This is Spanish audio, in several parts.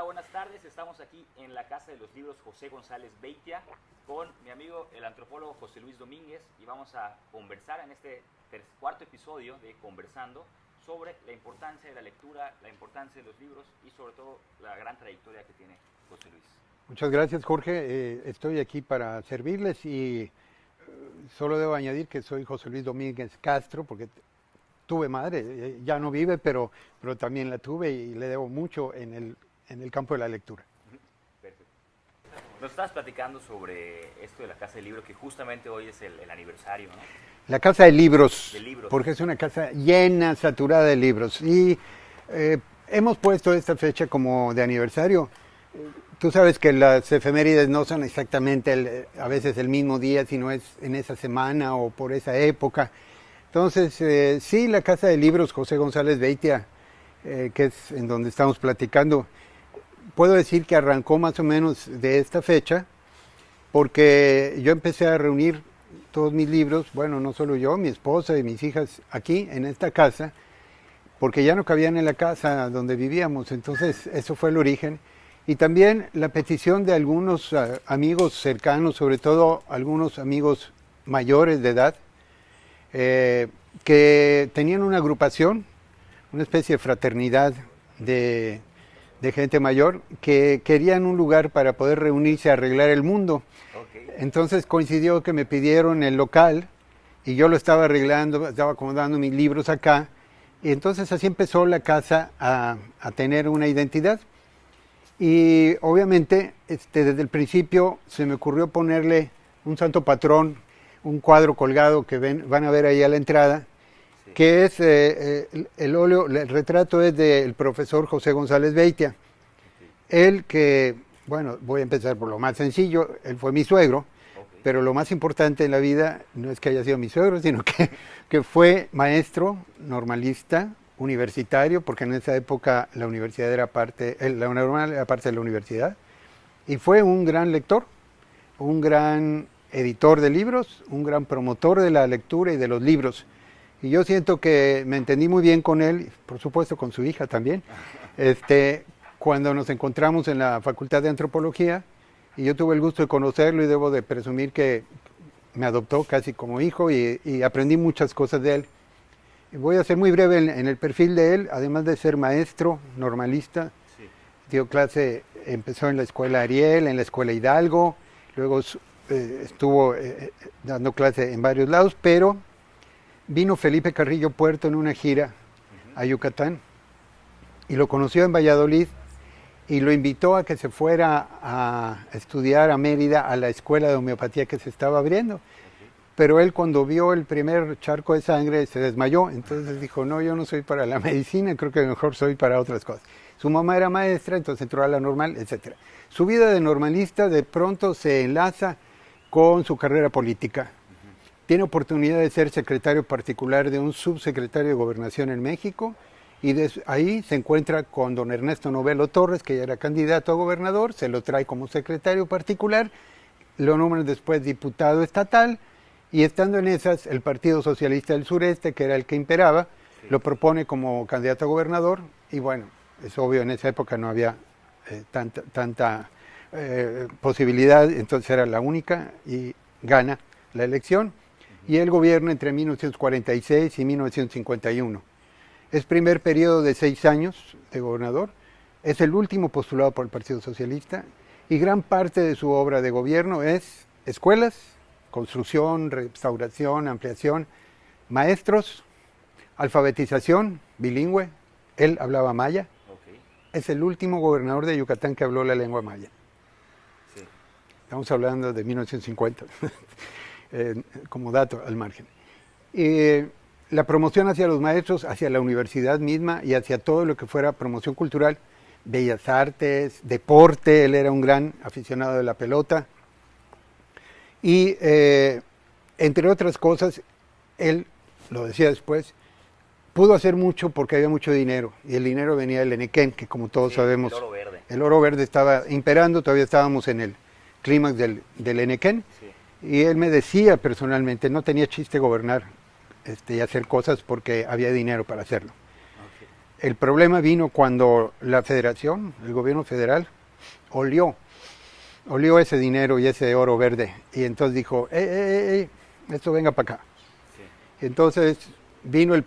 Hola, buenas tardes. Estamos aquí en la Casa de los Libros José González Beitia con mi amigo el antropólogo José Luis Domínguez y vamos a conversar en este cuarto episodio de Conversando sobre la importancia de la lectura, la importancia de los libros y sobre todo la gran trayectoria que tiene José Luis. Muchas gracias, Jorge. Estoy aquí para servirles y solo debo añadir que soy José Luis Domínguez Castro porque tuve madre, ya no vive, pero también la tuve y le debo mucho en el campo de la lectura. Perfecto. Nos estabas platicando sobre esto de la Casa del Libro, que justamente hoy es el aniversario, ¿no? La Casa de Libros, libros, porque es una casa llena, saturada de libros. Y hemos puesto esta fecha como de aniversario. Tú sabes que las efemérides no son exactamente a veces el mismo día, sino es en esa semana o por esa época. Entonces, sí, la Casa de Libros José González Beitia, que es en donde estamos platicando, puedo decir que arrancó más o menos de esta fecha, porque yo empecé a reunir todos mis libros, bueno, no solo yo, mi esposa y mis hijas aquí en esta casa, porque ya no cabían en la casa donde vivíamos, entonces eso fue el origen. Y también la petición de algunos amigos cercanos, sobre todo algunos amigos mayores de edad, que tenían una agrupación, una especie de fraternidad de gente mayor, que querían un lugar para poder reunirse a arreglar el mundo. Okay. Entonces coincidió que me pidieron el local y yo lo estaba arreglando, estaba acomodando mis libros acá, y entonces así empezó la casa a tener una identidad. Y obviamente desde el principio se me ocurrió ponerle un santo patrón, un cuadro colgado que van a ver ahí a la entrada, sí, que es el óleo, el retrato es del profesor José González Beitia. Sí. Él que, bueno, voy a empezar por lo más sencillo, él fue mi suegro, okay, pero lo más importante en la vida no es que haya sido mi suegro, sino que fue maestro, normalista, universitario, porque en esa época la universidad era parte, la normal era parte de la universidad, y fue un gran lector, un gran editor de libros, un gran promotor de la lectura y de los libros. Y yo siento que me entendí muy bien con él, por supuesto con su hija también, cuando nos encontramos en la Facultad de Antropología, y yo tuve el gusto de conocerlo y debo de presumir que me adoptó casi como hijo y aprendí muchas cosas de él. Y voy a ser muy breve en el perfil de él, además de ser maestro, normalista, sí, dio clase, empezó en la Escuela Ariel, en la Escuela Hidalgo, luego estuvo dando clase en varios lados, pero vino Felipe Carrillo Puerto en una gira a Yucatán y lo conoció en Valladolid y lo invitó a que se fuera a estudiar a Mérida a la escuela de homeopatía que se estaba abriendo. Pero él cuando vio el primer charco de sangre se desmayó, entonces dijo, no, yo no soy para la medicina, creo que mejor soy para otras cosas. Su mamá era maestra, entonces entró a la normal, etc. Su vida de normalista de pronto se enlaza con su carrera política. Tiene oportunidad de ser secretario particular de un subsecretario de Gobernación en México y ahí se encuentra con don Ernesto Novelo Torres, que ya era candidato a gobernador, se lo trae como secretario particular, lo nombran después diputado estatal y estando en esas, el Partido Socialista del Sureste, que era el que imperaba, sí, lo propone como candidato a gobernador y bueno, es obvio, en esa época no había tanta posibilidad, entonces era la única y gana la elección y él gobierna entre 1946 y 1951. Es primer periodo de 6 años de gobernador, es el último postulado por el Partido Socialista y gran parte de su obra de gobierno es escuelas, construcción, restauración, ampliación, maestros, alfabetización bilingüe, él hablaba maya, okay, es el último gobernador de Yucatán que habló la lengua maya. Sí. Estamos hablando de 1950, como dato al margen. La promoción hacia los maestros, hacia la universidad misma y hacia todo lo que fuera promoción cultural, bellas artes, deporte, él era un gran aficionado de la pelota. Y entre otras cosas, él, lo decía después, pudo hacer mucho porque había mucho dinero. Y el dinero venía del Enequén, que como todos sabemos, el oro verde estaba imperando, todavía estábamos en el clímax del Enequén. Sí. Y él me decía personalmente, no tenía chiste gobernar y hacer cosas porque había dinero para hacerlo. el problema vino cuando la federación, el gobierno federal, olió ese dinero y ese oro verde. Y entonces dijo, esto venga para acá. Sí. Entonces vino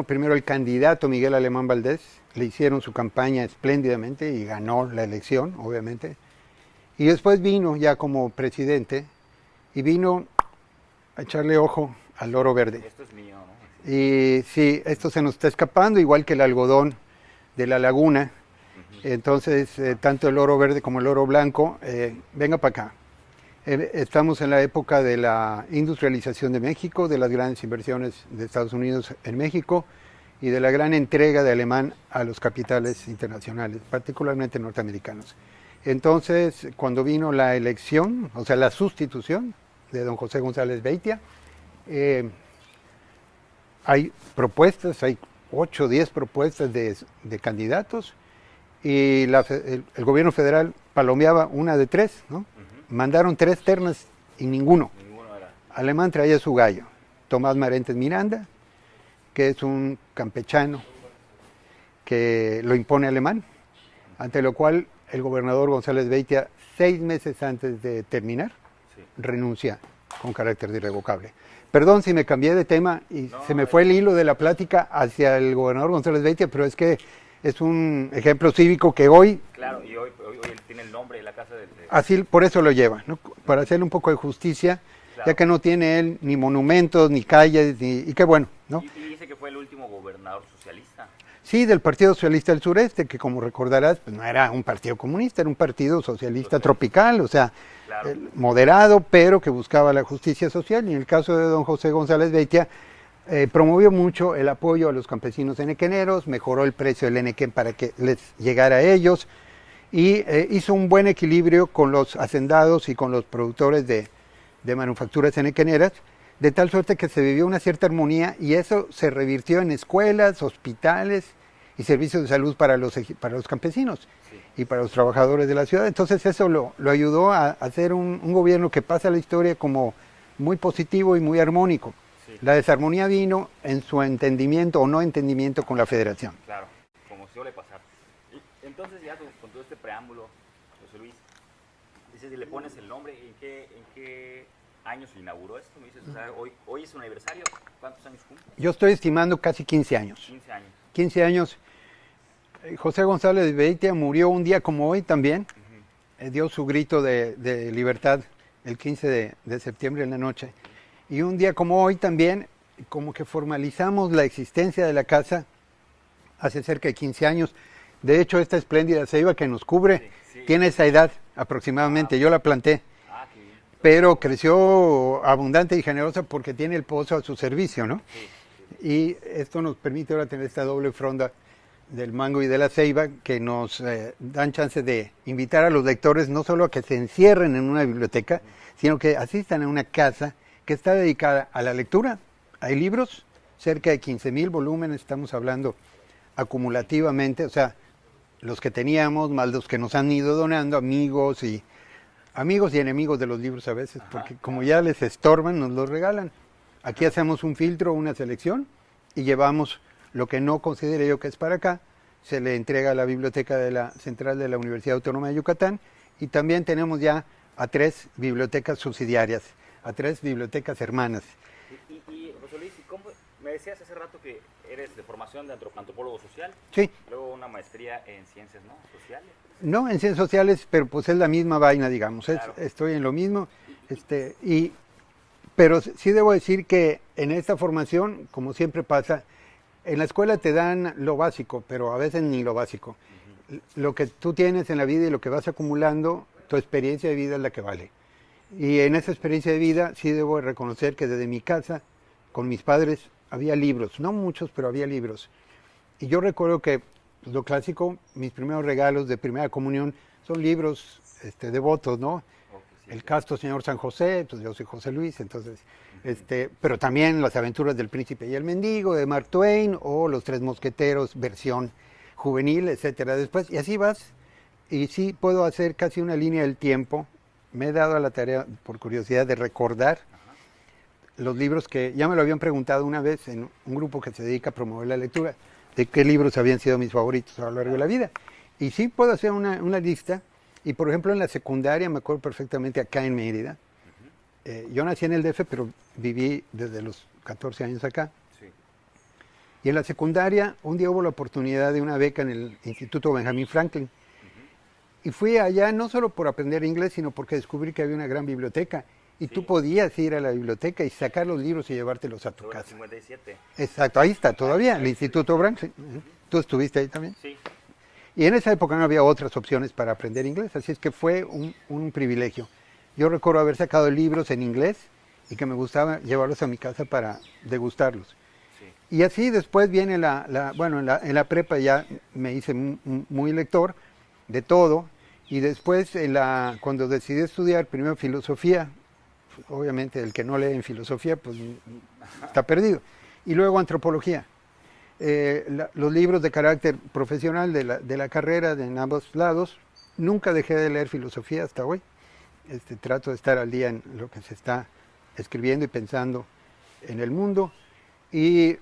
primero el candidato Miguel Alemán Valdés, le hicieron su campaña espléndidamente y ganó la elección, obviamente. Y después vino ya como presidente y vino a echarle ojo al oro verde. Esto es mío, ¿no? Y sí, esto se nos está escapando, igual que el algodón de la laguna. Entonces, tanto el oro verde como el oro blanco, venga para acá. Estamos en la época de la industrialización de México, de las grandes inversiones de Estados Unidos en México y de la gran entrega de Alemán a los capitales internacionales, particularmente norteamericanos. Entonces, cuando vino la elección, o sea, la sustitución de don José González Beitia, hay propuestas, hay 8 o 10 propuestas de candidatos, y el gobierno federal palomeaba una de 3, ¿no? Mandaron 3 ternas y ninguno era. Alemán traía su gallo, Tomás Marentes Miranda, que es un campechano que lo impone Alemán, ante lo cual el gobernador González Beitia, 6 meses antes de terminar, renuncia con carácter de irrevocable. Perdón si me cambié de tema y se me fue el hilo de la plática hacia el gobernador González Beitia, pero es que es un ejemplo cívico que hoy... Claro, y hoy tiene el nombre de la casa de... Así, por eso lo lleva, ¿no? Para hacerle un poco de justicia, claro. Ya que no tiene él ni monumentos, ni calles, y qué bueno, ¿no? Y dice que fue el último gobernador socialista. Sí, del Partido Socialista del Sureste, que como recordarás, pues no era un partido comunista, era un partido socialista tropical, o sea, claro. Moderado, pero que buscaba la justicia social. Y en el caso de don José González Beitia, promovió mucho el apoyo a los campesinos enequeneros, mejoró el precio del enequén para que les llegara a ellos, y hizo un buen equilibrio con los hacendados y con los productores de manufacturas enequeneras, de tal suerte que se vivió una cierta armonía, y eso se revirtió en escuelas, hospitales y servicios de salud para los campesinos y para los trabajadores de la ciudad. Entonces eso lo ayudó a hacer un gobierno que pasa a la historia como muy positivo y muy armónico. Sí. La desarmonía vino en su entendimiento o no entendimiento con la federación. Claro, como suele pasar. Entonces ya con todo este preámbulo, José Luis, dices, y le pones el nombre, ¿en qué años se inauguró esto? Me dices, o sea, hoy es un aniversario, ¿cuántos años cumple? Yo estoy estimando casi 15 años. 15 años. 15 años. José González Beitia murió un día como hoy también, dio su grito de libertad el 15 de septiembre en la noche. Y un día como hoy también, como que formalizamos la existencia de la casa hace cerca de 15 años. De hecho, esta espléndida ceiba que nos cubre tiene esa edad aproximadamente, yo la planté. Pero creció abundante y generosa porque tiene el pozo a su servicio, ¿no? Y esto nos permite ahora tener esta doble fronda del mango y de la ceiba que nos dan chance de invitar a los lectores no solo a que se encierren en una biblioteca, sino que asistan a una casa que está dedicada a la lectura. Hay libros, cerca de 15,000 volúmenes, estamos hablando acumulativamente, o sea, los que teníamos, más los que nos han ido donando, amigos y enemigos de los libros a veces, porque como ya les estorban, nos los regalan. Aquí hacemos un filtro, una selección, y llevamos lo que no considere yo que es para acá, se le entrega a la biblioteca central de la Universidad Autónoma de Yucatán, y también tenemos ya a 3 bibliotecas subsidiarias, a 3 bibliotecas hermanas. Y José Luis, ¿cómo me decías hace rato que eres de formación de antropólogo social? Sí. Luego una maestría en ciencias, ¿no? Sociales. No, en ciencias sociales, pero pues es la misma vaina, digamos. Claro. Estoy en lo mismo. Pero sí debo decir que en esta formación, como siempre pasa, en la escuela te dan lo básico, pero a veces ni lo básico. Lo que tú tienes en la vida y lo que vas acumulando, tu experiencia de vida es la que vale. Y en esa experiencia de vida sí debo reconocer que desde mi casa, con mis padres, había libros. No muchos, pero había libros. Y yo recuerdo que lo clásico, mis primeros regalos de primera comunión son libros devotos, ¿no? El casto Señor San José, pues yo soy José Luis, entonces, pero también Las aventuras del príncipe y el mendigo de Mark Twain, o Los tres mosqueteros, versión juvenil, etcétera. Después, y así vas, y sí puedo hacer casi una línea del tiempo. Me he dado a la tarea, por curiosidad, de recordar los libros que ya me lo habían preguntado una vez en un grupo que se dedica a promover la lectura. de qué libros habían sido mis favoritos a lo largo de la vida. Y sí puedo hacer una lista. Y por ejemplo en la secundaria, me acuerdo perfectamente acá en Mérida. Yo nací en el DF, pero viví desde los 14 años acá. Sí. Y en la secundaria, un día hubo la oportunidad de una beca en el Instituto Benjamin Franklin. Y fui allá no solo por aprender inglés, sino porque descubrí que había una gran biblioteca. Y tú podías ir a la biblioteca y sacar los libros y llevártelos a tu casa. 57. Exacto, ahí está todavía, el Instituto Franklin. ¿Tú estuviste ahí también? Sí. Y en esa época no había otras opciones para aprender inglés, así es que fue un privilegio. Yo recuerdo haber sacado libros en inglés y que me gustaba llevarlos a mi casa para degustarlos. Sí. Y así después viene bueno, en la prepa ya me hice muy lector de todo. Y después, cuando decidí estudiar primero filosofía, obviamente el que no lee en filosofía, pues está perdido. Y luego antropología. Los libros de carácter profesional de la carrera en ambos lados. Nunca dejé de leer filosofía hasta hoy. Trato de estar al día en lo que se está escribiendo y pensando en el mundo. Y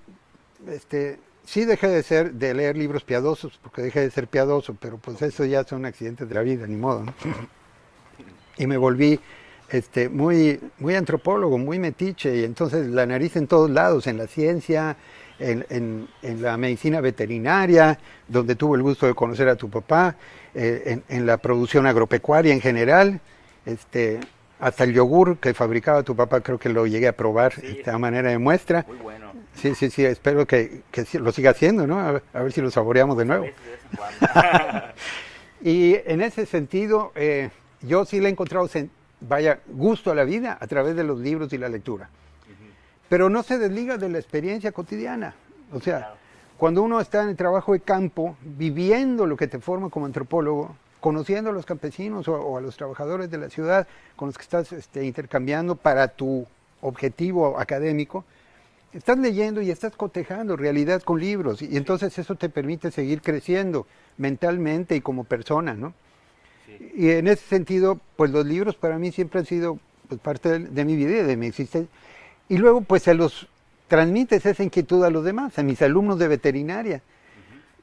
sí dejé de leer libros piadosos, porque dejé de ser piadoso, pero pues eso ya son accidentes de la vida, ni modo, ¿no? Y me volví muy antropólogo, muy metiche, y entonces la nariz en todos lados, en la ciencia, en la medicina veterinaria, donde tuve el gusto de conocer a tu papá, en la producción agropecuaria en general, hasta el yogur que fabricaba tu papá, creo que lo llegué a probar a manera de muestra. Muy bueno. Sí, espero que lo siga haciendo, ¿no? A ver si lo saboreamos de nuevo. Y en ese sentido, yo sí le he encontrado, gusto a la vida a través de los libros y la lectura. Pero no se desliga de la experiencia cotidiana. O sea, claro, cuando uno está en el trabajo de campo, viviendo lo que te forma como antropólogo, conociendo a los campesinos o a los trabajadores de la ciudad con los que estás intercambiando para tu objetivo académico, estás leyendo y estás cotejando realidad con libros, y entonces eso te permite seguir creciendo mentalmente y como persona, ¿no? Sí. Y en ese sentido, pues los libros para mí siempre han sido pues, parte de mi vida y de mi existencia. Y luego pues se los transmites esa inquietud a los demás, a mis alumnos de veterinaria.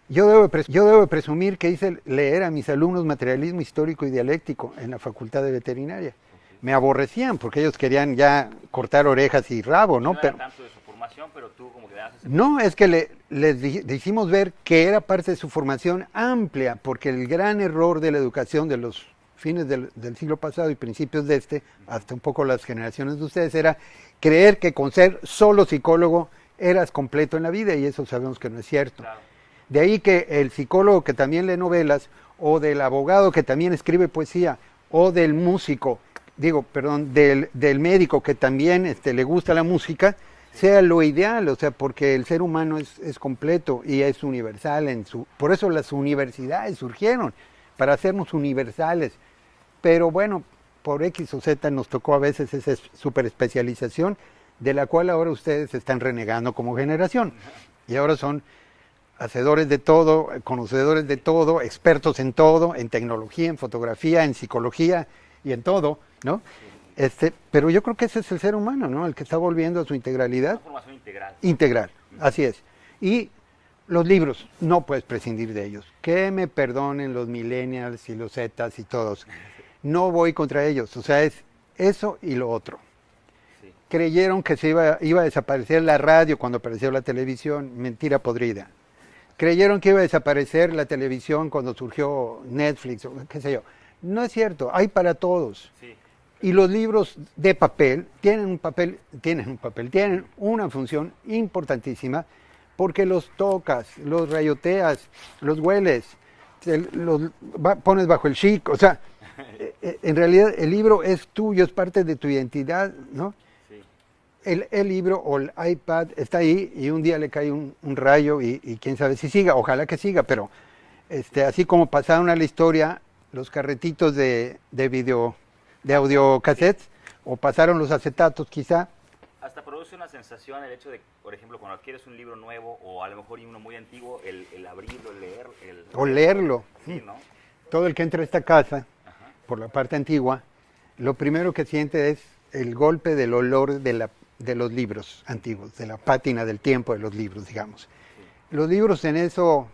Yo debo presumir que hice leer a mis alumnos materialismo histórico y dialéctico en la facultad de veterinaria. Me aborrecían porque ellos querían ya cortar orejas y rabo, ¿no? No era tanto de su formación, pero tú como que le das ese... No, es que les hicimos ver que era parte de su formación amplia, porque el gran error de la educación de los fines del siglo pasado y principios de hasta un poco las generaciones de ustedes, era creer que con ser solo psicólogo eras completo en la vida, y eso sabemos que no es cierto. Claro. De ahí que el psicólogo que también lee novelas, o del abogado que también escribe poesía, o del músico, del médico que también le gusta la música, sea lo ideal, o sea, porque el ser humano es completo y es universal. Por eso las universidades surgieron, para hacernos universales. Pero bueno, por X o Z nos tocó a veces esa superespecialización, de la cual ahora ustedes están renegando como generación. Y ahora son hacedores de todo, conocedores de todo, expertos en todo, en tecnología, en fotografía, en psicología y en todo, ¿no? Pero yo creo que ese es el ser humano, ¿no? El que está volviendo a su integralidad. Una formación integral. Integral, así es. Y los libros, no puedes prescindir de ellos. Que me perdonen los millennials y los zetas y todos. No voy contra ellos, o sea, es eso y lo otro. Sí. Creyeron que iba a desaparecer la radio cuando apareció la televisión, mentira podrida. Creyeron que iba a desaparecer la televisión cuando surgió Netflix, o qué sé yo. No es cierto, hay para todos. Sí. Y los libros de papel tienen una función importantísima, porque los tocas, los rayoteas, los hueles, los pones bajo el chic, o sea, en realidad el libro es tuyo, es parte de tu identidad, ¿no? Sí. El libro o el iPad está ahí y un día le cae un rayo y quién sabe si siga, ojalá que siga, pero así como pasaron a la historia los carretitos de audiocassettes, o pasaron los acetatos quizá. Hasta produce una sensación el hecho de, por ejemplo, cuando adquieres un libro nuevo o a lo mejor uno muy antiguo, el abrirlo, el leer. O leerlo. Sí, ¿no? Todo el que entra a esta casa, por la parte antigua, lo primero que siente es el golpe del olor de los libros antiguos, de la pátina del tiempo de los libros, digamos. Sí. los libros en eso,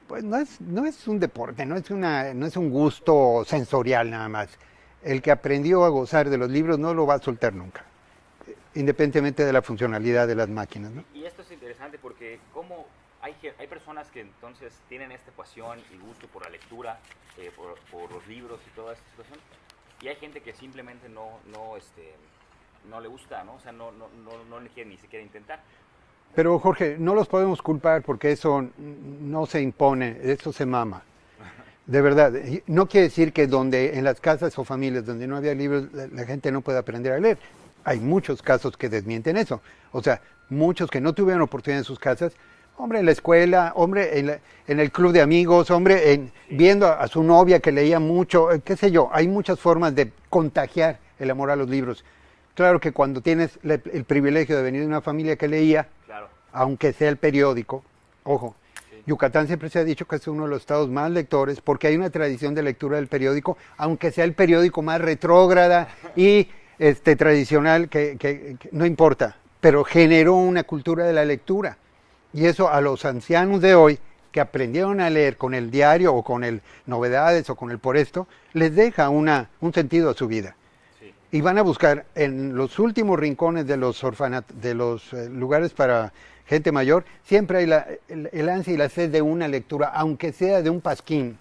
pues no es un deporte, no es un gusto sensorial nada más. El que aprendió a gozar de los libros no lo va a soltar nunca, independientemente de la funcionalidad de las máquinas, ¿no? Y esto es interesante porque como hay personas que entonces tienen esta pasión y gusto por la lectura, por los libros y toda esta situación, y hay gente que simplemente no le gusta, ¿no? O sea, no le quiere ni siquiera intentar. Pero Jorge, no los podemos culpar porque eso no se impone, eso se mama. De verdad, no quiere decir que en las casas o familias donde no había libros, la gente no puede aprender a leer. Hay muchos casos que desmienten eso. O sea, muchos que no tuvieron oportunidad en sus casas, hombre en la escuela, hombre en el club de amigos, hombre viendo a su novia que leía mucho, qué sé yo. Hay muchas formas de contagiar el amor a los libros. Claro que cuando tienes el privilegio de venir de una familia que leía, claro, aunque sea el periódico, ojo, sí. Yucatán siempre se ha dicho que es uno de los estados más lectores porque hay una tradición de lectura del periódico, aunque sea el periódico más retrógrada y tradicional, que no importa, pero generó una cultura de la lectura. Y eso a los ancianos de hoy, que aprendieron a leer con el diario o con el Novedades o con el Por Esto, les deja un sentido a su vida. Y van a buscar en los últimos rincones de los lugares para gente mayor, siempre hay el ansia y la sed de una lectura, aunque sea de un pasquín.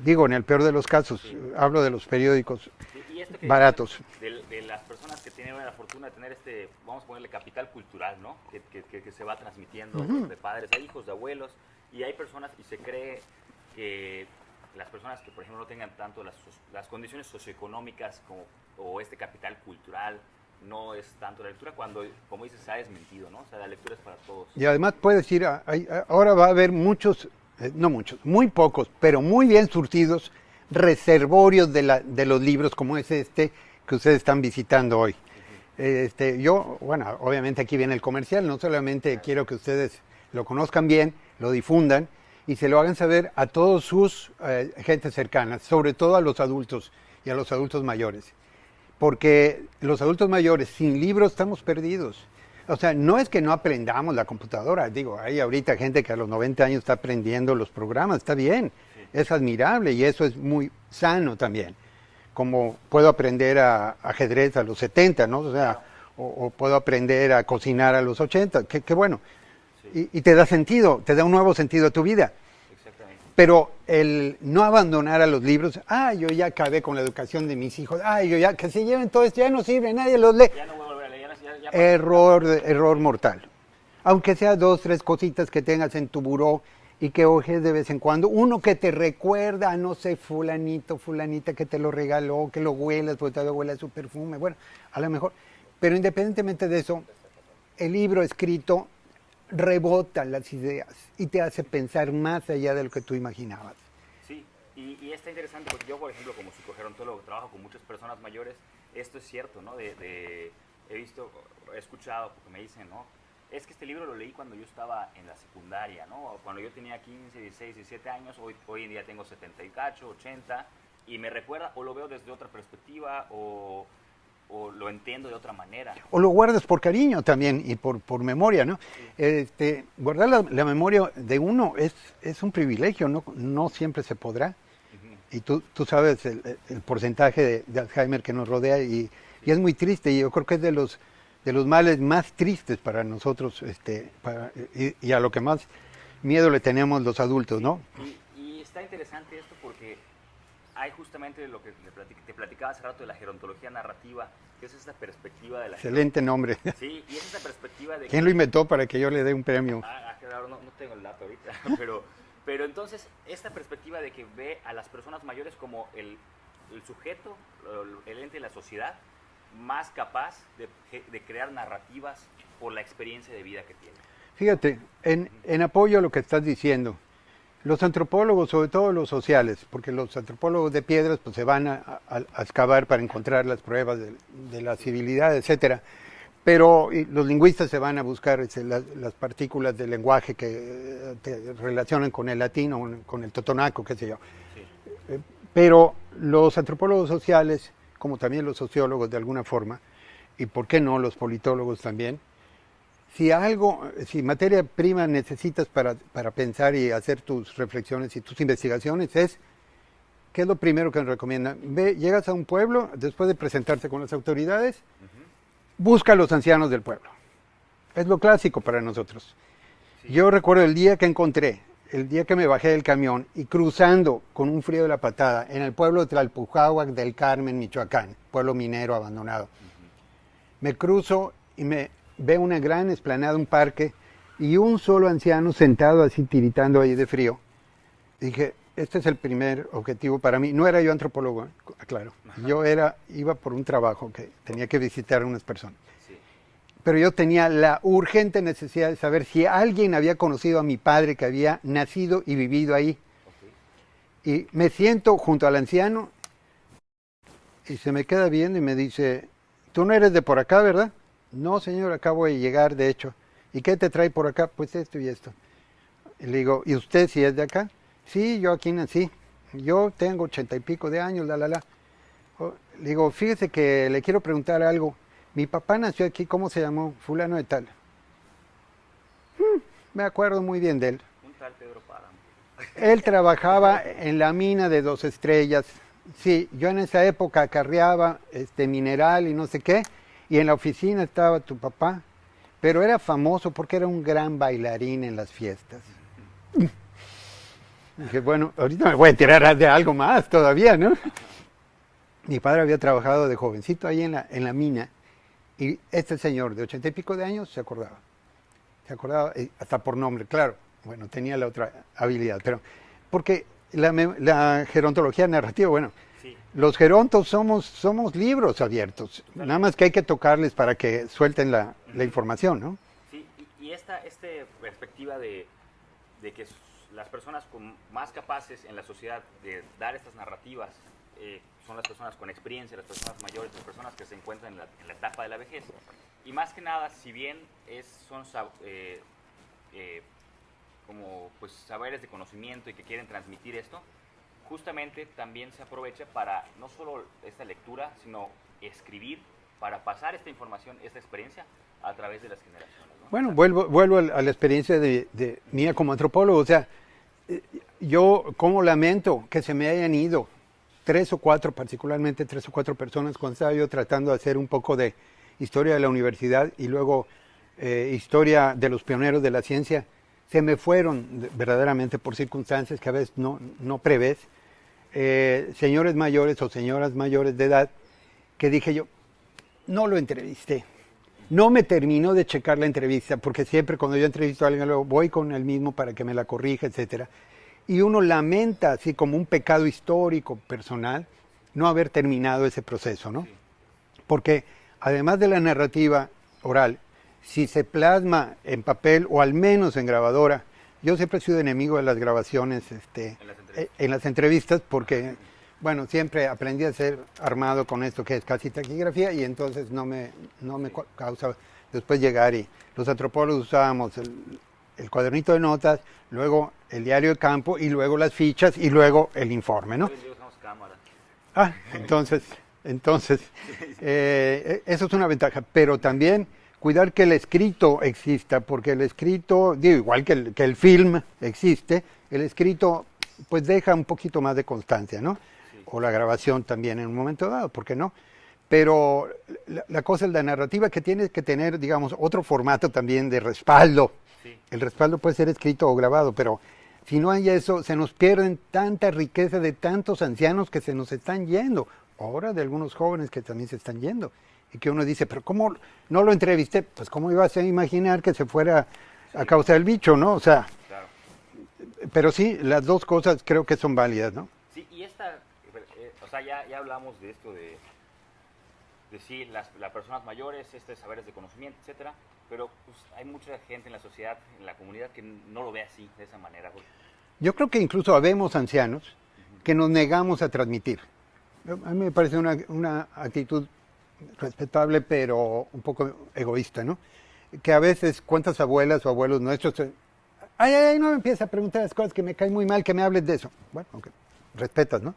Digo, en el peor de los casos, hablo de los periódicos baratos. De las personas que tienen la fortuna de tener vamos a ponerle capital cultural, ¿no? Que se va transmitiendo de padres a hijos, de abuelos, y hay personas, y se cree que las personas que, por ejemplo, no tengan tanto las condiciones socioeconómicas o este capital cultural, no es tanto la lectura, cuando, como dices, se ha desmentido, ¿no? O sea, la lectura es para todos. Y además puedes ir, ahora va a haber muy pocos, pero muy bien surtidos reservorios de los libros como es que ustedes están visitando hoy. Yo, bueno, obviamente aquí viene el comercial, no solamente quiero que ustedes lo conozcan bien, lo difundan, y se lo hagan saber a todos sus gentes cercanas, sobre todo a los adultos y a los adultos mayores. Porque los adultos mayores sin libros estamos perdidos. O sea, no es que no aprendamos la computadora, digo, hay ahorita gente que a los 90 años está aprendiendo los programas, está bien, es admirable y eso es muy sano también. Como puedo aprender ajedrez a los 70, ¿no? O sea, o puedo aprender a cocinar a los 80, qué bueno. Y te da sentido, te da un nuevo sentido a tu vida. Exactamente. Pero el no abandonar a los libros, yo ya acabé con la educación de mis hijos, que se lleven todo esto, ya no sirve, nadie los lee. Ya no voy a volver a leer, ya Error mortal. Aunque sea 2, 3 cositas que tengas en tu buró y que ojes de vez en cuando, uno que te recuerda, no sé, fulanito, fulanita que te lo regaló, que lo huelas, porque todavía huele a su perfume, bueno, a lo mejor. Pero independientemente de eso, el libro escrito rebota las ideas y te hace pensar más allá de lo que tú imaginabas. Sí, y está interesante porque yo, por ejemplo, como psicogerontólogo, trabajo con muchas personas mayores, esto es cierto, ¿no? He escuchado, porque me dicen, ¿no? Es que este libro lo leí cuando yo estaba en la secundaria, ¿no? Cuando yo tenía 15, 16, 17 años, hoy en día tengo 78, 80, y me recuerda, o lo veo desde otra perspectiva, o lo entiendo de otra manera. O lo guardas por cariño también y por memoria, ¿no? Sí. Guardar la memoria de uno es un privilegio, no siempre se podrá. Uh-huh. Y tú sabes el porcentaje de Alzheimer que nos rodea y es muy triste, y yo creo que es de los males más tristes para nosotros, y a lo que más miedo le tenemos los adultos, ¿no? Y está interesante esto porque hay justamente lo que te platicaba hace rato de la gerontología narrativa, que es esta perspectiva de la... Excelente nombre. Sí, y es esta perspectiva de... ¿Quién lo inventó para que yo le dé un premio? Claro, no tengo el dato ahorita, pero entonces esta perspectiva de que ve a las personas mayores como el sujeto, el ente de la sociedad, más capaz de crear narrativas por la experiencia de vida que tiene. Fíjate, en apoyo a lo que estás diciendo, los antropólogos, sobre todo los sociales, porque los antropólogos de piedras pues se van a excavar para encontrar las pruebas de la civilidad, etcétera, pero los lingüistas se van a buscar las partículas del lenguaje que te relacionan con el latín o con el totonaco, qué sé yo. Sí. Pero los antropólogos sociales, como también los sociólogos de alguna forma, y por qué no los politólogos también, si materia prima necesitas para pensar y hacer tus reflexiones y tus investigaciones, ¿qué es lo primero que nos recomiendan? Llegas a un pueblo, después de presentarse con las autoridades, busca a los ancianos del pueblo. Es lo clásico para nosotros. Sí. Yo recuerdo el día que me bajé del camión y cruzando con un frío de la patada en el pueblo de Tlalpujahua del Carmen, Michoacán, pueblo minero abandonado. Me cruzo y me veo una gran explanada, un parque, y un solo anciano sentado así tiritando ahí de frío. Dije, este es el primer objetivo para mí. No era yo antropólogo, claro. Yo iba por un trabajo que tenía que visitar a unas personas. Sí. Pero yo tenía la urgente necesidad de saber si alguien había conocido a mi padre que había nacido y vivido ahí. Okay. Y me siento junto al anciano y se me queda viendo y me dice, tú no eres de por acá, ¿verdad? No, señor, acabo de llegar, de hecho. ¿Y qué te trae por acá? Pues esto y esto. Y le digo, ¿y usted si es de acá? Sí, yo aquí nací. Yo tengo 80 y pico de años, Le digo, fíjese que le quiero preguntar algo. Mi papá nació aquí, ¿cómo se llamó? Fulano de tal. Me acuerdo muy bien de él. Un tal Pedro Páramo. Él trabajaba en la mina de 2 Estrellas. Sí, yo en esa época acarreaba mineral y no sé qué. Y en la oficina estaba tu papá. Pero era famoso porque era un gran bailarín en las fiestas. Dije, bueno, ahorita me voy a enterar de algo más todavía, ¿no? Mi padre había trabajado de jovencito ahí en la mina y este señor de 80 y pico de años se acordaba hasta por nombre, claro, bueno, tenía la otra habilidad, pero porque la gerontología narrativa, bueno, sí. Los gerontos somos libros abiertos, claro. Nada más que hay que tocarles para que suelten la información, ¿no? Sí, y esta perspectiva de que las personas más capaces en la sociedad de dar estas narrativas son las personas con experiencia, las personas mayores, las personas que se encuentran en la etapa de la vejez. Y más que nada, si bien son como pues, saberes de conocimiento y que quieren transmitir esto, justamente también se aprovecha para no solo esta lectura, sino escribir para pasar esta información, esta experiencia a través de las generaciones, ¿no? Bueno, vuelvo a la experiencia de mía como antropólogo, o sea, yo como lamento que se me hayan ido 3 o 4, particularmente 3 o 4 personas cuando estaba yo tratando de hacer un poco de historia de la universidad y luego historia de los pioneros de la ciencia, se me fueron verdaderamente por circunstancias que a veces no prevés, señores mayores o señoras mayores de edad, que dije yo, no lo entrevisté. No me terminó de checar la entrevista, porque siempre cuando yo entrevisto a alguien, luego voy con el mismo para que me la corrija, etcétera. Y uno lamenta, así como un pecado histórico, personal, no haber terminado ese proceso, ¿no? Porque además de la narrativa oral, si se plasma en papel o al menos en grabadora, yo siempre he sido enemigo de las grabaciones en las entrevistas, porque, bueno, siempre aprendí a ser armado con esto que es casi taquigrafía y entonces no me causa después llegar y los antropólogos usábamos el cuadernito de notas, luego el diario de campo y luego las fichas y luego el informe, ¿no? Entonces eso es una ventaja, pero también cuidar que el escrito exista, porque el escrito, digo, igual que el film existe, el escrito pues deja un poquito más de constancia, ¿no? O la grabación también en un momento dado, ¿por qué no? Pero la cosa es la narrativa que tiene que tener, digamos, otro formato también de respaldo. Sí. El respaldo puede ser escrito o grabado, pero si no hay eso, se nos pierden tanta riqueza de tantos ancianos que se nos están yendo. Ahora de algunos jóvenes que también se están yendo. Y que uno dice, pero ¿cómo no lo entrevisté? Pues ¿cómo ibas a imaginar que se fuera a causa del bicho, no? O sea, claro. Pero sí, las dos cosas creo que son válidas, ¿no? Sí, y o sea, ya hablamos de esto de sí, las personas mayores, saberes de conocimiento, etcétera, pero pues, hay mucha gente en la sociedad, en la comunidad, que no lo ve así, de esa manera. Yo creo que incluso habemos ancianos que nos negamos a transmitir. A mí me parece una actitud respetable, pero un poco egoísta, ¿no? Que a veces, ¿cuántas abuelas o abuelos nuestros? No me empieza a preguntar las cosas que me caen muy mal, que me hables de eso. Bueno, okay, respetas, ¿no?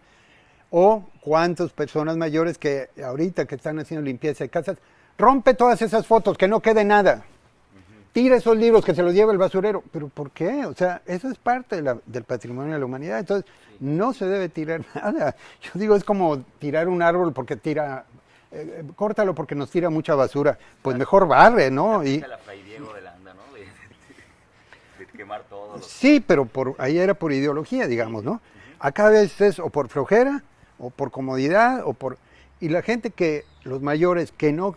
O cuántas personas mayores que ahorita que están haciendo limpieza de casas, rompe todas esas fotos, que no quede nada. tira esos libros que se los lleva el basurero. ¿Pero por qué? O sea, eso es parte del patrimonio de la humanidad. Entonces, no se debe tirar nada. Yo digo, es como tirar un árbol porque córtalo porque nos tira mucha basura. Pues mejor barre, ¿no? Y la Fray Diego de Landa, ¿no? De quemar todo. Sí, pero ahí era por ideología, digamos, ¿no? Acá a veces es o por flojera, o por comodidad, y la gente los mayores que no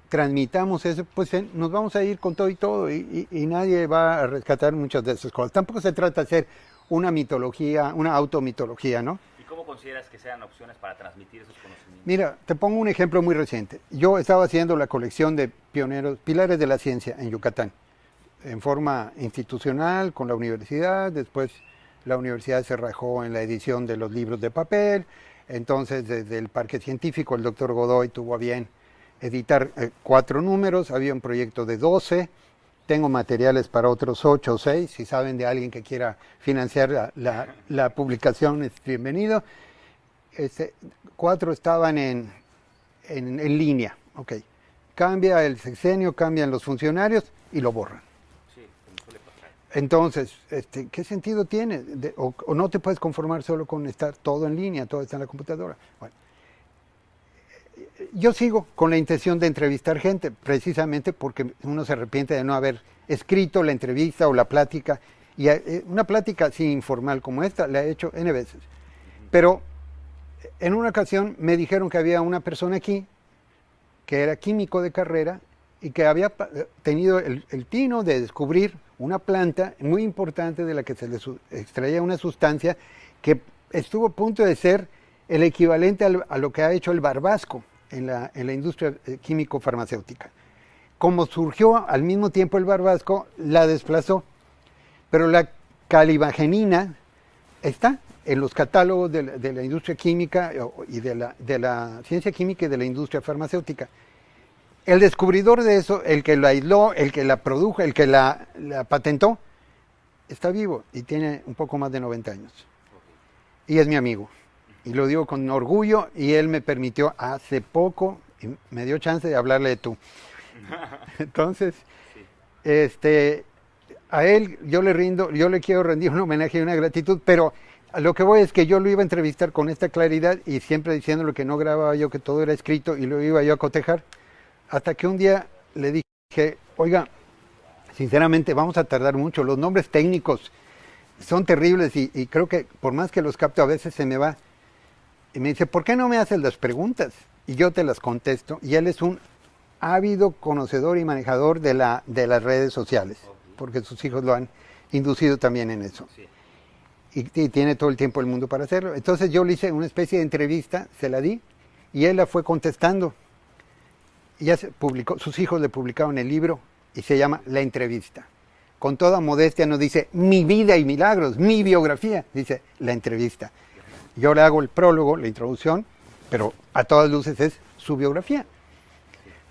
transmitamos eso, pues nos vamos a ir con todo y todo, y nadie va a rescatar muchas de esas cosas. Tampoco se trata de hacer una mitología, una automitología, ¿no? ¿Y cómo consideras que sean opciones para transmitir esos conocimientos? Mira, te pongo un ejemplo muy reciente. Yo estaba haciendo la colección de pilares de la ciencia en Yucatán, en forma institucional, con la universidad. Después la universidad se rajó en la edición de los libros de papel. Entonces, desde el Parque Científico, el doctor Godoy tuvo a bien editar 4 números. Había un proyecto de 12. Tengo materiales para otros 8 o 6. Si saben de alguien que quiera financiar la publicación, es bienvenido. 4 estaban en línea. Okay. Cambia el sexenio, cambian los funcionarios y lo borran. Entonces, ¿qué sentido tiene? O no te puedes conformar solo con estar todo en línea, todo está en la computadora. Bueno, yo sigo con la intención de entrevistar gente, precisamente porque uno se arrepiente de no haber escrito la entrevista o la plática. Y una plática así informal como esta la he hecho N veces. Pero en una ocasión me dijeron que había una persona aquí que era químico de carrera y que había tenido el tino de descubrir una planta muy importante de la que se le extraía una sustancia que estuvo a punto de ser el equivalente a lo que ha hecho el barbasco en la industria químico-farmacéutica. Como surgió al mismo tiempo el barbasco, la desplazó. Pero la calibagenina está en los catálogos de la industria química y de la ciencia química y de la industria farmacéutica. El descubridor de eso, el que la aisló, el que la produjo, el que la patentó, está vivo y tiene un poco más de 90 años. Y es mi amigo. Y lo digo con orgullo, y él me permitió hace poco, y me dio chance de hablarle de tú. Entonces, a él yo le quiero rendir un homenaje y una gratitud, pero a lo que voy es que yo lo iba a entrevistar con esta claridad y siempre diciéndole que no grababa yo, que todo era escrito, y lo iba yo a cotejar. Hasta que un día le dije, oiga, sinceramente vamos a tardar mucho, los nombres técnicos son terribles y creo que por más que los capto a veces se me va. Y me dice, ¿por qué no me haces las preguntas? Y yo te las contesto. Y él es un ávido conocedor y manejador de las redes sociales, porque sus hijos lo han inducido también en eso. Y tiene todo el tiempo del mundo para hacerlo. Entonces yo le hice una especie de entrevista, se la di, y él la fue contestando. Y ya se publicó, sus hijos le publicaron el libro y se llama La Entrevista. Con toda modestia no dice mi vida y milagros, mi biografía, dice La Entrevista. Yo le hago el prólogo, la introducción, pero a todas luces es su biografía.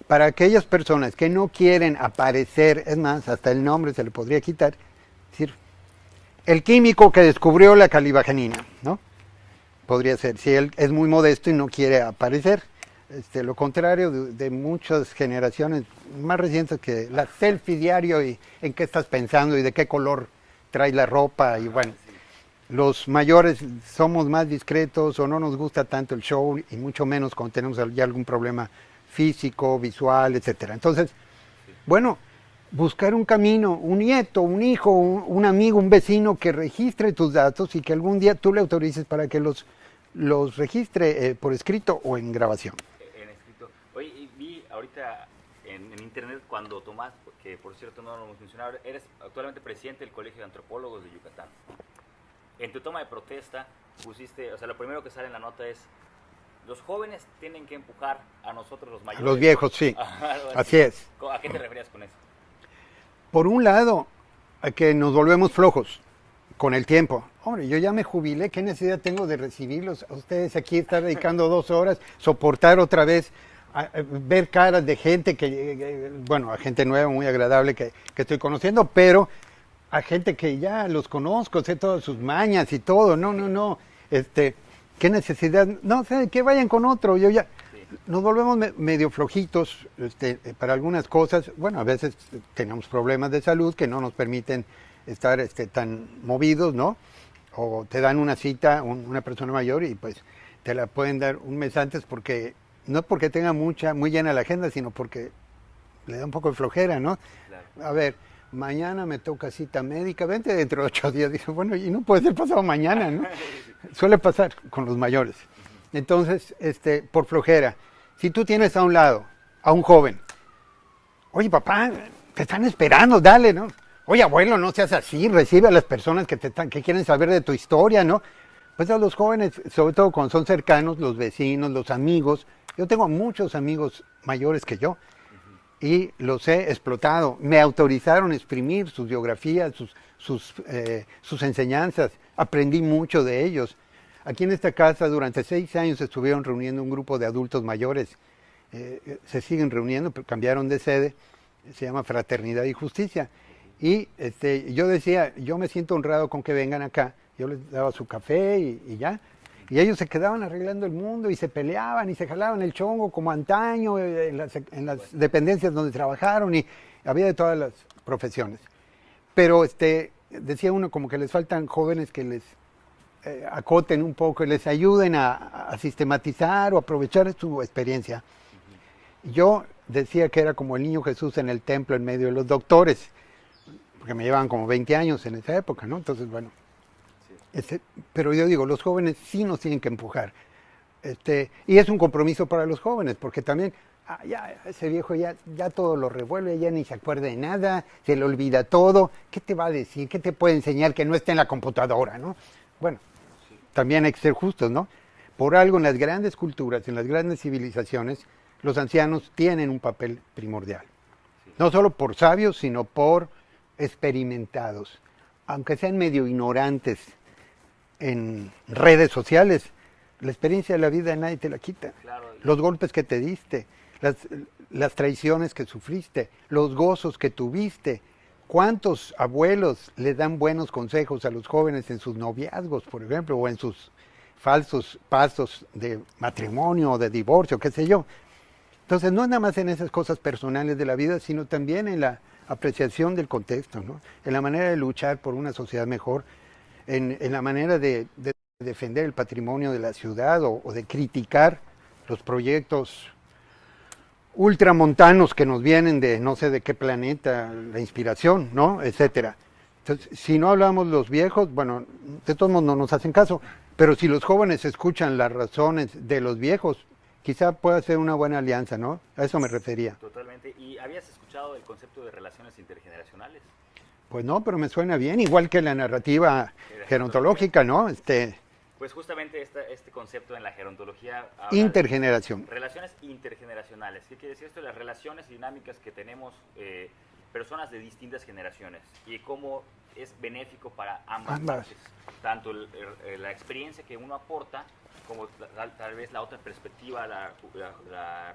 Para aquellas personas que no quieren aparecer, es más, hasta el nombre se le podría quitar, es decir, el químico que descubrió la calibagenina, ¿no? Podría ser, si él es muy modesto y no quiere aparecer. Lo contrario de muchas generaciones más recientes, que la selfie diario y en qué estás pensando y de qué color trae la ropa, y bueno, los mayores somos más discretos o no nos gusta tanto el show, y mucho menos cuando tenemos ya algún problema físico, visual, etcétera. Entonces, bueno, buscar un camino, un nieto, un hijo, un amigo, un vecino que registre tus datos y que algún día tú le autorices para que los registre por escrito o en grabación. Oye, y vi ahorita en internet cuando Tomás, que por cierto no lo hemos mencionado, eres actualmente presidente del Colegio de Antropólogos de Yucatán. En tu toma de protesta pusiste, o sea, lo primero que sale en la nota es, los jóvenes tienen que empujar a nosotros los mayores. A los viejos, sí. Así es. ¿A qué te referías con eso? Por un lado, a que nos volvemos flojos con el tiempo. Hombre, yo ya me jubilé, ¿qué necesidad tengo de recibirlos a ustedes aquí, estar dedicando 2 horas, soportar otra vez, ver caras de gente bueno, a gente nueva, muy agradable que estoy conociendo, pero a gente que ya los conozco, sé todas sus mañas y todo, no, ¿qué necesidad? No, o sea, que vayan con otro, yo ya, nos volvemos medio flojitos para algunas cosas. Bueno, a veces tenemos problemas de salud que no nos permiten estar tan movidos, ¿no? O te dan una cita, una persona mayor, y pues te la pueden dar un mes antes porque, no porque tenga muy llena la agenda, sino porque le da un poco de flojera, ¿no? Claro. A ver, mañana me toca cita médica, vente dentro de 8 días. Dice, bueno, y no puede ser pasado mañana, ¿no? Suele pasar con los mayores. Entonces, por flojera, si tú tienes a un lado a un joven, oye, papá, te están esperando, dale, ¿no? Oye, abuelo, no seas así, recibe a las personas que quieren saber de tu historia, ¿no? Pues a los jóvenes, sobre todo cuando son cercanos, los vecinos, los amigos. Yo tengo muchos amigos mayores que yo y los he explotado. Me autorizaron a exprimir sus biografías, sus enseñanzas. Aprendí mucho de ellos. Aquí en esta casa durante 6 años estuvieron reuniendo un grupo de adultos mayores. Se siguen reuniendo, pero cambiaron de sede. Se llama Fraternidad y Justicia. Y yo decía, yo me siento honrado con que vengan acá. Yo les daba su café y ya. Y ellos se quedaban arreglando el mundo y se peleaban y se jalaban el chongo como antaño en las dependencias donde trabajaron, y había de todas las profesiones. Pero decía uno como que les faltan jóvenes que les acoten un poco y les ayuden a sistematizar o aprovechar su experiencia. Yo decía que era como el niño Jesús en el templo en medio de los doctores, porque me llevaban como 20 años en esa época, ¿no? Entonces, bueno, pero yo digo, los jóvenes sí nos tienen que empujar. Y es un compromiso para los jóvenes, porque también, ya ese viejo ya todo lo revuelve, ya ni se acuerda de nada, se le olvida todo. ¿Qué te va a decir? ¿Qué te puede enseñar que no esté en la computadora, no? Bueno, también hay que ser justos, ¿no? Por algo en las grandes culturas, en las grandes civilizaciones, los ancianos tienen un papel primordial. No solo por sabios, sino por experimentados. Aunque sean medio ignorantes en redes sociales, la experiencia de la vida nadie te la quita. Claro. Los golpes que te diste, las traiciones que sufriste, los gozos que tuviste. ¿Cuántos abuelos le dan buenos consejos a los jóvenes en sus noviazgos, por ejemplo, o en sus falsos pasos de matrimonio o de divorcio, qué sé yo? Entonces, no es nada más en esas cosas personales de la vida, sino también en la apreciación del contexto, ¿no? En la manera de luchar por una sociedad mejor, en la manera de defender el patrimonio de la ciudad o de criticar los proyectos ultramontanos que nos vienen de no sé de qué planeta, la inspiración, ¿no? Etcétera. Entonces, si no hablamos los viejos, bueno, de todos modos no nos hacen caso, pero si los jóvenes escuchan las razones de los viejos, quizá pueda ser una buena alianza, ¿no? A eso me refería. Totalmente. ¿Y habías escuchado el concepto de relaciones intergeneracionales? Pues no, pero me suena bien, igual que la narrativa gerontológica, ¿no? Pues justamente este concepto en la gerontología habla intergeneración. Relaciones intergeneracionales. ¿Qué quiere decir esto? Las relaciones dinámicas que tenemos personas de distintas generaciones y cómo es benéfico para ambas partes. Tanto la experiencia que uno aporta como tal vez la otra perspectiva, la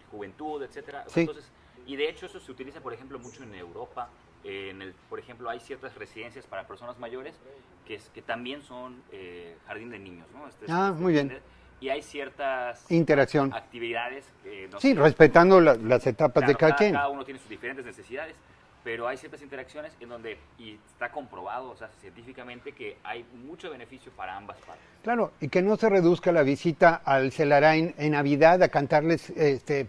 juventud, etcétera. Sí. Entonces, y de hecho eso se utiliza, por ejemplo, mucho en Europa. Por ejemplo, hay ciertas residencias para personas mayores que también son jardín de niños, ¿no? Muy bien. Y hay ciertas interacción, actividades sí, respetando las etapas de cada quien. Cada uno tiene sus diferentes necesidades, pero hay ciertas interacciones en donde, y está comprobado, o sea, científicamente, que hay mucho beneficio para ambas partes. Claro, y que no se reduzca la visita al Celarain en Navidad a cantarles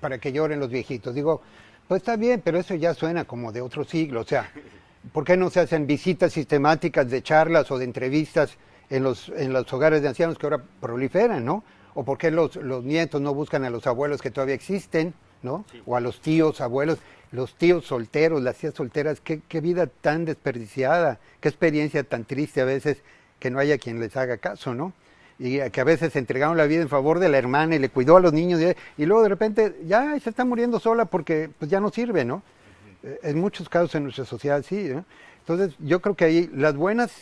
para que lloren los viejitos. Digo, pues está bien, pero eso ya suena como de otro siglo. O sea, ¿por qué no se hacen visitas sistemáticas de charlas o de entrevistas en los hogares de ancianos que ahora proliferan, ¿no? O por qué los nietos no buscan a los abuelos que todavía existen, ¿no? Sí. O a los tíos, abuelos, los tíos solteros, las tías solteras. Qué vida tan desperdiciada, qué experiencia tan triste a veces que no haya quien les haga caso, ¿no? Y que a veces se entregaron la vida en favor de la hermana y le cuidó a los niños y luego de repente ya se está muriendo sola porque pues ya no sirve, ¿no? En muchos casos en nuestra sociedad sí, ¿no? Entonces yo creo que ahí las buenas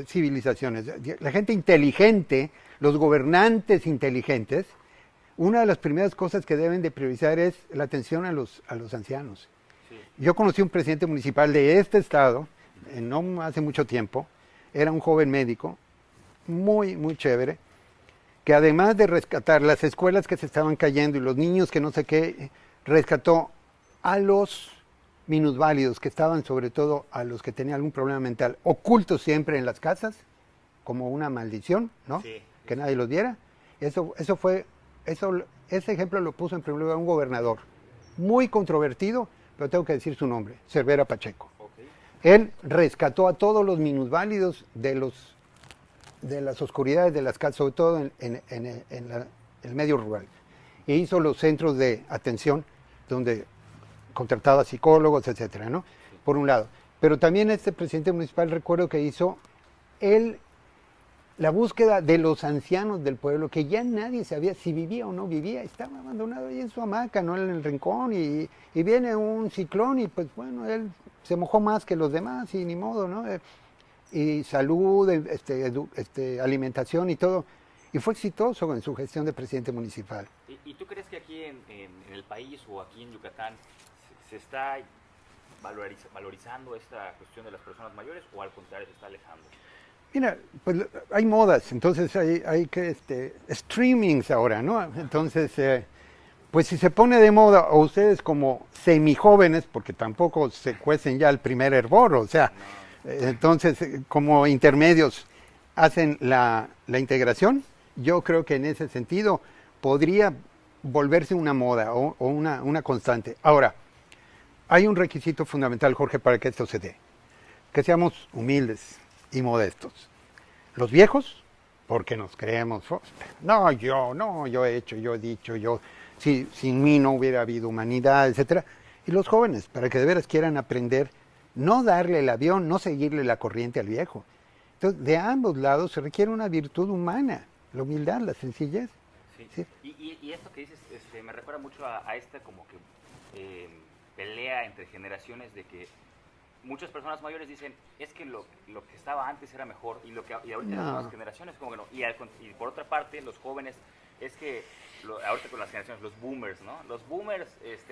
civilizaciones, la gente inteligente, los gobernantes inteligentes, una de las primeras cosas que deben de priorizar es la atención a los ancianos. Sí. Yo conocí un presidente municipal de este estado, no hace mucho tiempo, era un joven médico, muy, muy chévere, que además de rescatar las escuelas que se estaban cayendo y los niños que no sé qué, rescató a los minusválidos, que estaban sobre todo a los que tenían algún problema mental, ocultos siempre en las casas, como una maldición, ¿no? Sí. Que nadie los viera. Ese ejemplo lo puso en primer lugar un gobernador, muy controvertido, pero tengo que decir su nombre, Cervera Pacheco. Okay. Él rescató a todos los minusválidos de las oscuridades de las casas, sobre todo en el medio rural. E hizo los centros de atención donde contrataba psicólogos, etcétera, ¿no? Por un lado. Pero también este presidente municipal, recuerdo que hizo la búsqueda de los ancianos del pueblo, que ya nadie sabía si vivía o no vivía, estaba abandonado ahí en su hamaca, ¿no? En el rincón, y viene un ciclón y pues bueno, él se mojó más que los demás y ni modo, ¿no? Y salud, alimentación y todo. Y fue exitoso en su gestión de presidente municipal. ¿Y tú crees que aquí en el país o aquí en Yucatán se está valorizando esta cuestión de las personas mayores o al contrario se está alejando? Mira, pues hay modas, entonces hay que streamings ahora, ¿no? Entonces, pues si se pone de moda, o ustedes como semijóvenes, porque tampoco se cuecen ya el primer hervor, o sea, entonces como intermedios hacen la integración, yo creo que en ese sentido podría volverse una moda o una constante. Ahora, hay un requisito fundamental, Jorge, para que esto se dé, que seamos humildes y modestos. Los viejos, porque nos creemos, yo he hecho, yo he dicho, sin mí no hubiera habido humanidad, etcétera. Y los jóvenes, para que de veras quieran aprender, no darle el avión, no seguirle la corriente al viejo. Entonces, de ambos lados se requiere una virtud humana, la humildad, la sencillez. Sí. ¿Sí? Y esto que dices me recuerda mucho a esta como que pelea entre generaciones de que muchas personas mayores dicen, es que lo que estaba antes era mejor y ahorita las nuevas generaciones como que no. Y por otra parte, los jóvenes, es que ahorita con las generaciones, los boomers, ¿no? Los boomers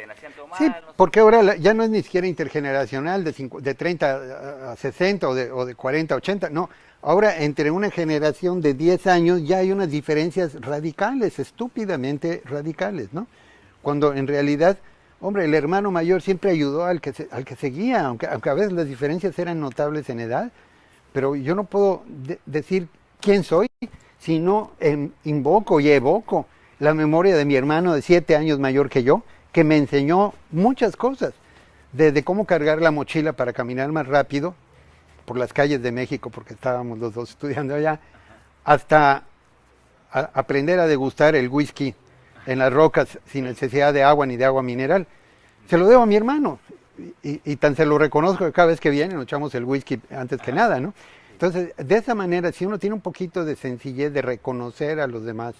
nacían todo mal. Sí, no sé. porque ahora ya no es ni siquiera intergeneracional de 30 a 60 o de 40 a 80, no. Ahora, entre una generación de 10 años ya hay unas diferencias radicales, estúpidamente radicales, ¿no? Cuando en realidad, hombre, el hermano mayor siempre ayudó al que seguía, aunque a veces las diferencias eran notables en edad, pero yo no puedo decir quién soy si no invoco y evoco la memoria de mi hermano de 7 años mayor que yo, que me enseñó muchas cosas, desde cómo cargar la mochila para caminar más rápido por las calles de México, porque estábamos los dos estudiando allá, hasta aprender a degustar el whisky en las rocas sin necesidad de agua ni de agua mineral. Se lo debo a mi hermano y tan se lo reconozco que cada vez que viene nos echamos el whisky antes que nada, ¿no? Entonces, de esa manera, si uno tiene un poquito de sencillez de reconocer a los demás,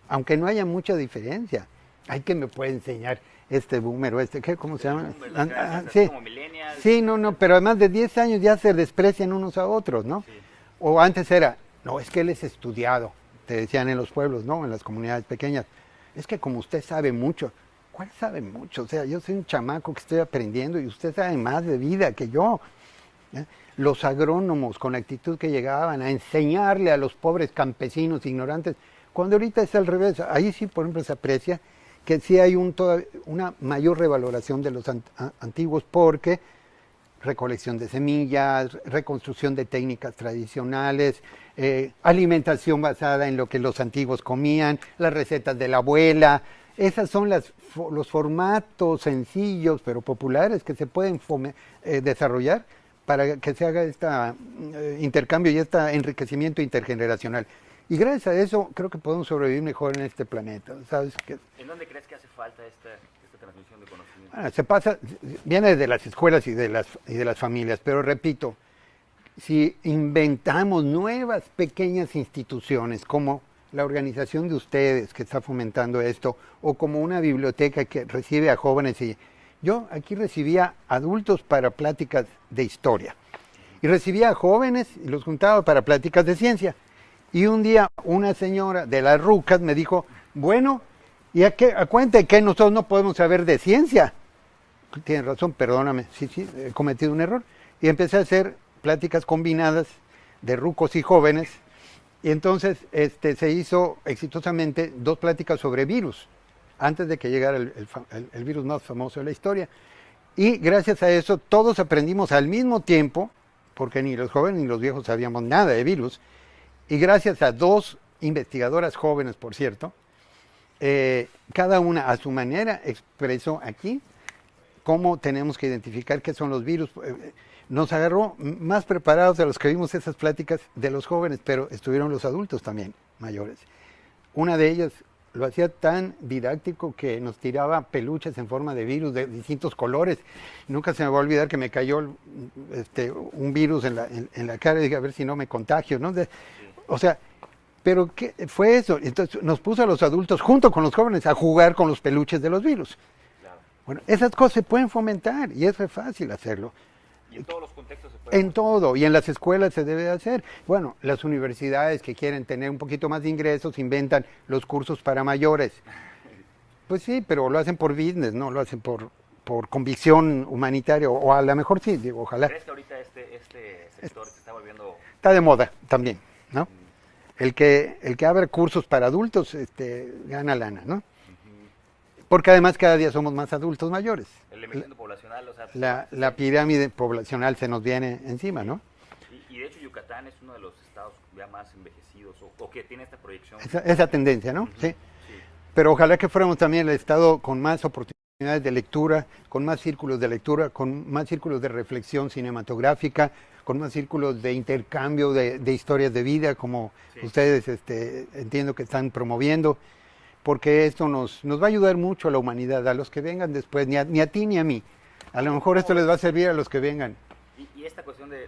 aunque no haya mucha diferencia, hay que me puede enseñar este boomer o ¿cómo se llama? Sí. Como millennials. Sí, no, pero además de 10 años ya se desprecian unos a otros, ¿no? Sí. O antes era, no, es que él es estudiado, te decían en los pueblos, ¿no? En las comunidades pequeñas. Es que como usted sabe mucho, ¿cuál sabe mucho? O sea, yo soy un chamaco que estoy aprendiendo y usted sabe más de vida que yo. Los agrónomos con la actitud que llegaban a enseñarle a los pobres campesinos ignorantes, cuando ahorita es al revés. Ahí sí, por ejemplo, se aprecia que sí hay una mayor revaloración de los antiguos porque recolección de semillas, reconstrucción de técnicas tradicionales, alimentación basada en lo que los antiguos comían, las recetas de la abuela. Esas son los formatos sencillos pero populares que se pueden desarrollar para que se haga este intercambio y este enriquecimiento intergeneracional. Y gracias a eso creo que podemos sobrevivir mejor en este planeta. ¿Sabes qué? ¿En dónde crees que hace falta esta transmisión de conocimiento? Se pasa, viene de las escuelas y de las familias, pero repito, si inventamos nuevas pequeñas instituciones como la organización de ustedes que está fomentando esto, o como una biblioteca que recibe a jóvenes, y yo aquí recibía adultos para pláticas de historia, y recibía a jóvenes y los juntaba para pláticas de ciencia. Y un día una señora de las rucas me dijo, bueno, ¿y a cuenta de que nosotros no podemos saber de ciencia? Tienes razón, perdóname, sí, he cometido un error. Y empecé a hacer pláticas combinadas de rucos y jóvenes Y entonces se hizo exitosamente 2 pláticas sobre virus, antes de que llegara el virus más famoso de la historia. Y gracias a eso todos aprendimos al mismo tiempo, porque ni los jóvenes ni los viejos sabíamos nada de virus, y gracias a 2 investigadoras jóvenes, por cierto, cada una a su manera expresó aquí cómo tenemos que identificar qué son los virus. Nos agarró más preparados de los que vimos esas pláticas de los jóvenes, pero estuvieron los adultos también, mayores. Una de ellas lo hacía tan didáctico que nos tiraba peluches en forma de virus de distintos colores. Nunca se me va a olvidar que me cayó un virus en la cara y dije, a ver si no me contagio, ¿no? O sea, pero ¿qué fue eso? Entonces nos puso a los adultos junto con los jóvenes a jugar con los peluches de los virus. Claro. Bueno, esas cosas se pueden fomentar y es fácil hacerlo. Y en todos los contextos se puede. En todo, y en las escuelas se debe hacer. Bueno, las universidades que quieren tener un poquito más de ingresos inventan los cursos para mayores. Pues sí, pero lo hacen por business, no lo hacen por convicción humanitaria, o a lo mejor sí, digo, ojalá. ¿Crees que ahorita este sector se está volviendo...? Está de moda también, ¿no? El que abre cursos para adultos gana lana, ¿no? Porque además cada día somos más adultos mayores. El envejecimiento poblacional, o sea... La pirámide poblacional se nos viene encima, ¿no? Y de hecho Yucatán es uno de los estados ya más envejecidos, o que tiene esta proyección. Esa tendencia, ¿no? Sí. Pero ojalá que fuéramos también el estado con más oportunidades de lectura, con más círculos de lectura, con más círculos de reflexión cinematográfica, con más círculos de intercambio de historias de vida, como ustedes entiendo que están promoviendo, porque esto nos va a ayudar mucho a la humanidad, a los que vengan después, ni a ti ni a mí. A lo mejor esto les va a servir a los que vengan. Y esta cuestión de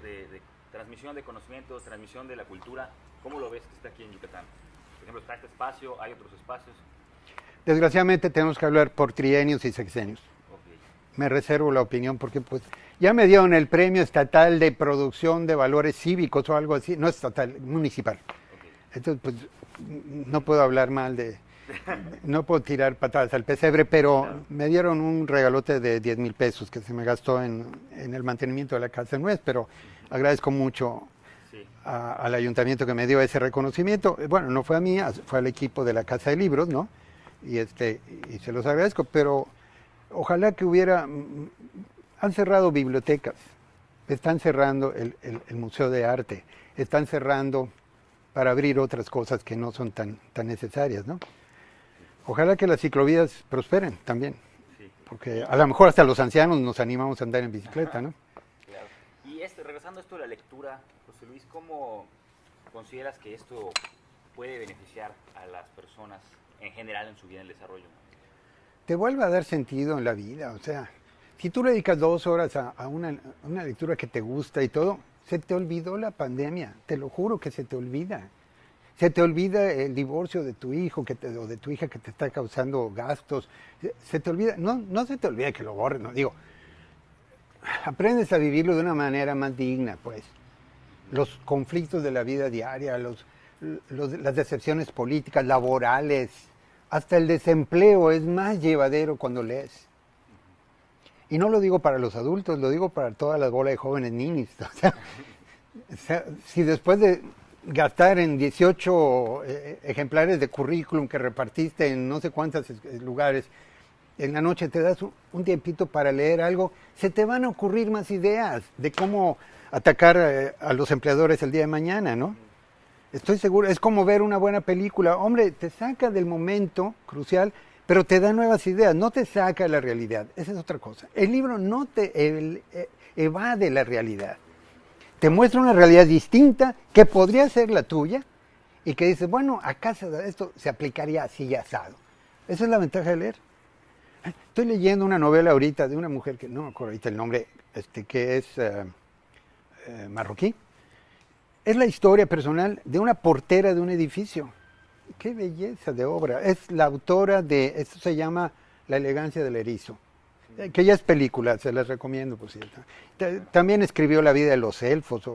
transmisión de conocimientos, transmisión de la cultura, ¿cómo lo ves que está aquí en Yucatán? Por ejemplo, está este espacio, hay otros espacios. Desgraciadamente tenemos que hablar por trienios y sexenios. Okay. Me reservo la opinión porque pues ya me dieron el premio estatal de producción de valores cívicos o algo así, no estatal, municipal. Okay. Entonces pues no puedo hablar mal no puedo tirar patadas al pesebre, pero claro, me dieron un regalote de 10,000 pesos que se me gastó en el mantenimiento de la casa nuez, pero agradezco mucho al ayuntamiento que me dio ese reconocimiento. Bueno, no fue a mí, fue al equipo de la Casa de Libros, ¿no? Y se los agradezco, pero ojalá que han cerrado bibliotecas, están cerrando el Museo de Arte, están cerrando para abrir otras cosas que no son tan necesarias, ¿no? Ojalá que las ciclovías prosperen también, porque a lo mejor hasta los ancianos nos animamos a andar en bicicleta, ¿no? Claro. Y regresando a esto de la lectura, José Luis, ¿cómo consideras que esto puede beneficiar a las personas en general en su vida, en el desarrollo? Te vuelve a dar sentido en la vida, o sea, si tú le dedicas 2 horas a una lectura que te gusta y todo, se te olvidó la pandemia, te lo juro que se te olvida. Se te olvida el divorcio de tu hijo o de tu hija que te está causando gastos. Se te olvida, no se te olvida que lo borres, no digo. Aprendes a vivirlo de una manera más digna, pues. Los conflictos de la vida diaria, las decepciones políticas, laborales, hasta el desempleo es más llevadero cuando lees. Y no lo digo para los adultos, lo digo para toda la bola de jóvenes ninis. O sea, si después de gastar en 18 ejemplares de currículum que repartiste en no sé cuántos lugares, en la noche te das un tiempito para leer algo, se te van a ocurrir más ideas de cómo atacar a los empleadores el día de mañana, ¿no? Estoy seguro, es como ver una buena película. Hombre, te saca del momento crucial, pero te da nuevas ideas, no te saca de la realidad. Esa es otra cosa. El libro no te evade la realidad. Te muestra una realidad distinta que podría ser la tuya y que dices, bueno, acá esto se aplicaría así y asado. Esa es la ventaja de leer. Estoy leyendo una novela ahorita de una mujer que no me acuerdo ahorita el nombre, que es marroquí. Es la historia personal de una portera de un edificio. ¡Qué belleza de obra! Es la autora de, esto se llama La elegancia del erizo, que ya es película, se las recomiendo, por cierto. También escribió La vida de los elfos,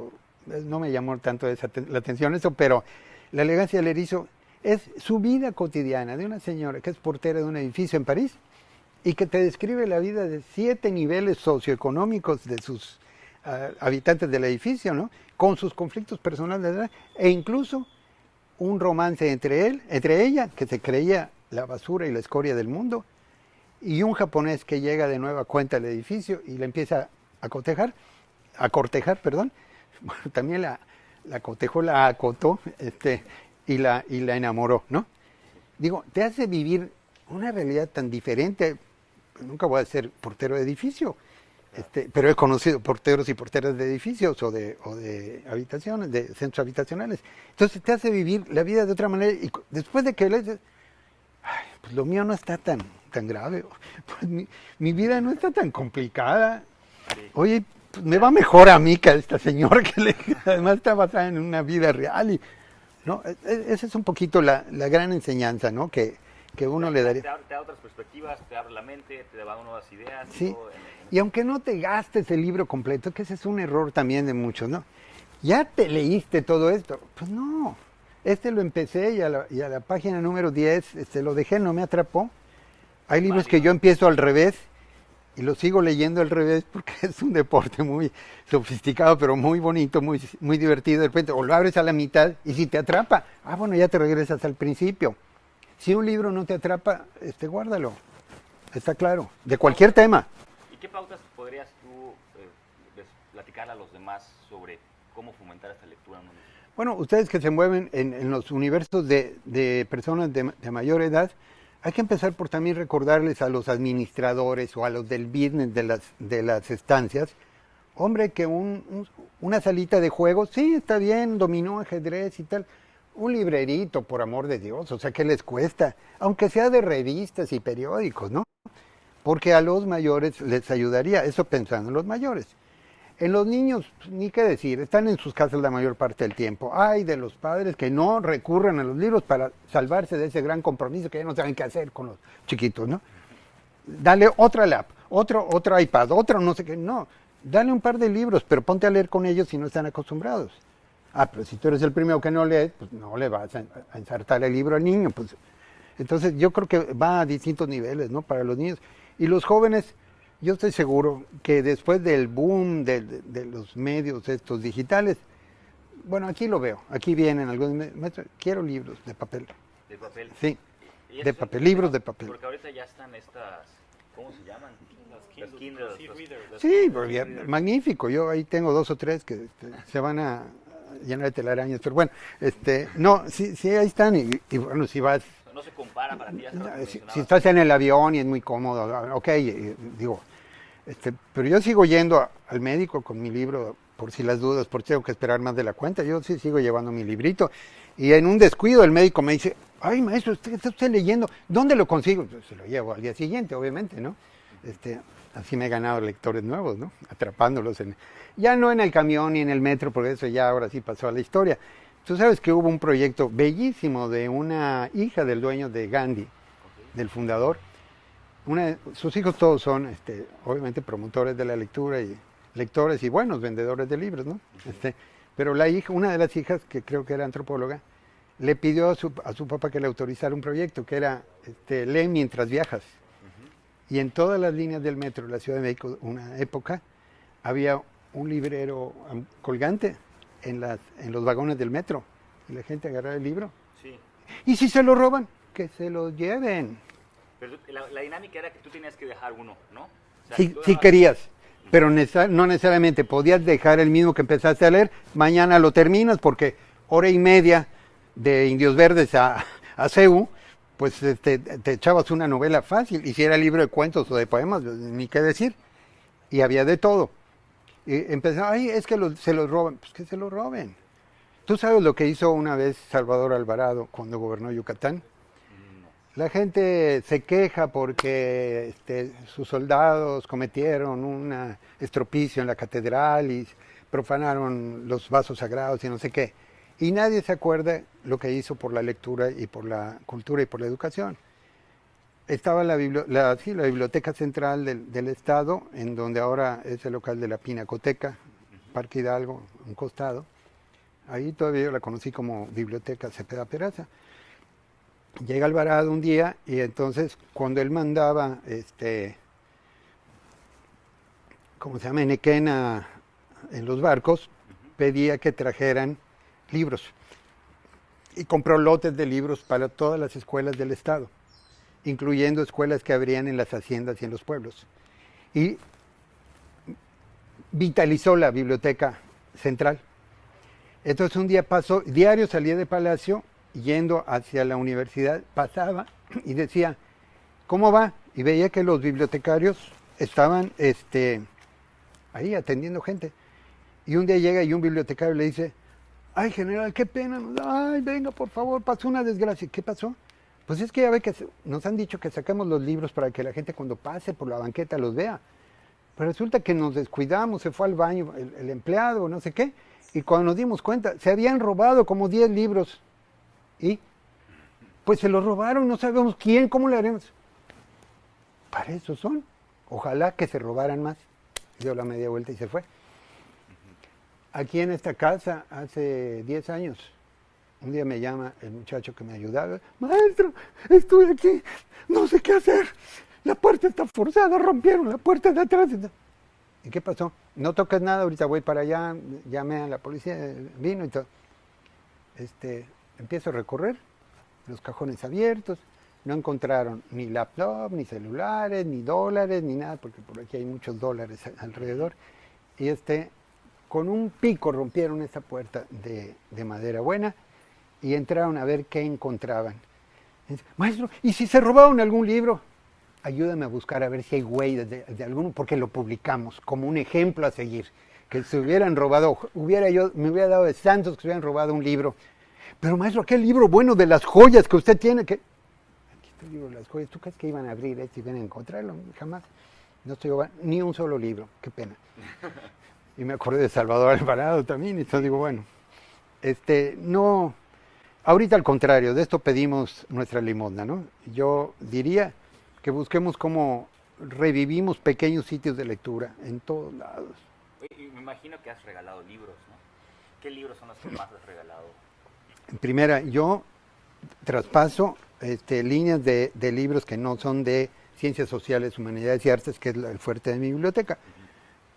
no me llamó tanto la atención eso, pero La elegancia del erizo es su vida cotidiana de una señora que es portera de un edificio en París y que te describe la vida de 7 niveles socioeconómicos de sus habitantes del edificio, ¿no? Con sus conflictos personales, ¿verdad? E incluso un romance entre ella, que se creía la basura y la escoria del mundo, y un japonés que llega de nueva cuenta al edificio y le empieza a cortejar, perdón. Bueno, también la cotejó, la acotó, y la enamoró, ¿no? Digo, te hace vivir una realidad tan diferente. Nunca voy a ser portero de edificio, pero he conocido porteros y porteras de edificios o de habitaciones, de centros habitacionales. Entonces te hace vivir la vida de otra manera y después de que le dices, ay, pues lo mío no está tan grave, pues mi vida no está tan complicada. Sí. Oye, pues me va mejor a mí que a esta señora que además está basada en una vida real. ¿No? Esa es un poquito la gran enseñanza, ¿no? que uno le daría. Te da otras perspectivas, te abre la mente, te da nuevas ideas. Sí, y aunque no te gastes el libro completo, que ese es un error también de muchos, ¿no? Ya te leíste todo esto. Pues no, lo empecé y a la página número 10 lo dejé, no me atrapó. Hay libros que yo empiezo al revés y los sigo leyendo al revés porque es un deporte muy sofisticado, pero muy bonito, muy, muy divertido. De repente, o lo abres a la mitad y si te atrapa, bueno, ya te regresas al principio. Si un libro no te atrapa, guárdalo. Está claro, de cualquier tema. ¿Y qué pautas podrías tú platicarle a los demás sobre cómo fomentar esta lectura? Bueno, ustedes que se mueven en los universos de personas de mayor edad, hay que empezar por también recordarles a los administradores o a los del business de las estancias, hombre, que una salita de juegos, sí, está bien, dominó, ajedrez y tal, un librerito, por amor de Dios, o sea, ¿qué les cuesta? Aunque sea de revistas y periódicos, ¿no? Porque a los mayores les ayudaría, eso pensando en los mayores. En los niños, ni qué decir, están en sus casas la mayor parte del tiempo. Ay, de los padres que no recurren a los libros para salvarse de ese gran compromiso que ya no saben qué hacer con los chiquitos, ¿no? Dale otra lap, otro iPad, otro no sé qué, no. Dale un par de libros, pero ponte a leer con ellos si no están acostumbrados. Pero si tú eres el primero que no lees, pues no le vas a ensartar el libro al niño. Pues. Entonces yo creo que va a distintos niveles, ¿no? Para los niños. Y los jóvenes, yo estoy seguro que después del boom de los medios estos digitales, bueno, aquí lo veo, aquí vienen algunos maestros, quiero libros de papel. ¿De papel? Sí, de papel, libros de papel. Porque ahorita ya están estas, ¿cómo se llaman? Las Kindle. Sí, magnífico, yo ahí tengo 2 o 3 que se van a llenar de telarañas, pero bueno, no, sí, ahí están, y bueno, si vas... No se compara para ti. Si estás en el avión y es muy cómodo, ok, digo, pero yo sigo yendo al médico con mi libro por si las dudas, por si tengo que esperar más de la cuenta, yo sí sigo llevando mi librito, y en un descuido el médico me dice, ay maestro, ¿está usted leyendo? ¿Dónde lo consigo? Pues se lo llevo al día siguiente, obviamente, ¿no? Así me he ganado lectores nuevos, ¿no? Atrapándolos, ya no en el camión ni en el metro, porque eso ya ahora sí pasó a la historia. Tú sabes que hubo un proyecto bellísimo de una hija del dueño de Gandhi, del fundador. Sus hijos todos son, obviamente, promotores de la lectura y lectores y buenos vendedores de libros, ¿no? Pero una de las hijas, que creo que era antropóloga, le pidió a su papá que le autorizara un proyecto que era lee mientras viajas. Y en todas las líneas del metro de la Ciudad de México, una época, había un librero colgante en los vagones del metro. Y la gente agarraba el libro. Sí. Y si se lo roban, que se lo lleven. Pero la dinámica era que tú tenías que dejar uno, ¿no? O sea, si querías, pero no necesariamente. Podías dejar el mismo que empezaste a leer. Mañana lo terminas porque hora y media de Indios Verdes a CEU, pues te echabas una novela fácil. Y si era libro de cuentos o de poemas, ni qué decir. Y había de todo. Y empezaban, es que se los roban. Pues que se los roben. ¿Tú sabes lo que hizo una vez Salvador Alvarado cuando gobernó Yucatán? La gente se queja porque sus soldados cometieron un estropicio en la catedral y profanaron los vasos sagrados y no sé qué. Y nadie se acuerda lo que hizo por la lectura y por la cultura y por la educación. Estaba la Biblioteca Central del Estado, en donde ahora es el local de la Pinacoteca, Parque Hidalgo, un costado. Ahí todavía yo la conocí como Biblioteca Cepeda Peraza. Llega Alvarado un día y entonces cuando él mandaba, ¿cómo se llama? Enequén en los barcos, pedía que trajeran libros. y compró lotes de libros para todas las escuelas del estado, incluyendo escuelas que habrían en las haciendas y en los pueblos. Y vitalizó la biblioteca central. Entonces un día pasó, diario salía de Palacio, yendo hacia la universidad, pasaba y decía, ¿cómo va? Y veía que los bibliotecarios estaban ahí atendiendo gente. Y un día llega y un bibliotecario le dice, ay, general, qué pena, ay, venga, por favor, pasó una desgracia. ¿Qué pasó? Pues es que ya ve que nos han dicho que saquemos los libros para que la gente cuando pase por la banqueta los vea. Pero resulta que nos descuidamos, se fue al baño el empleado, no sé qué, y cuando nos dimos cuenta, se habían robado como 10 libros. Y pues se los robaron, no sabemos quién, ¿cómo le haremos? Para eso son. Ojalá que se robaran más. Dio la media vuelta y se fue. Aquí en esta casa, hace 10 años, un día me llama el muchacho que me ayudaba. Maestro, estoy aquí, no sé qué hacer. La puerta está forzada, rompieron la puerta de atrás. ¿Y qué pasó? No toques nada, ahorita voy para allá, llamé a la policía, vino y todo. Empiezo a recorrer, los cajones abiertos, no encontraron ni laptop, ni celulares, ni dólares, ni nada, porque por aquí hay muchos dólares alrededor. Y con un pico rompieron esta puerta de madera buena y entraron a ver qué encontraban. Y dice, maestro, ¿y si se robaron algún libro? Ayúdame a buscar a ver si hay huellas de alguno, porque lo publicamos como un ejemplo a seguir. Que se hubieran robado, me hubiera dado de santos que se hubieran robado un libro. Pero maestro, aquel libro bueno de las joyas que usted tiene, aquí está el libro de las joyas, ¿tú crees que iban a abrir y iban a encontrarlo? Jamás. No estoy ni un solo libro, qué pena. Y me acordé de Salvador Alvarado también, y entonces digo, bueno, no, ahorita al contrario, de esto pedimos nuestra limosna, ¿no? Yo diría que busquemos cómo revivimos pequeños sitios de lectura en todos lados. Y me imagino que has regalado libros, ¿no? ¿Qué libros son los que más has regalado? En primera, yo traspaso líneas de libros que no son de ciencias sociales, humanidades y artes, que es el fuerte de mi biblioteca,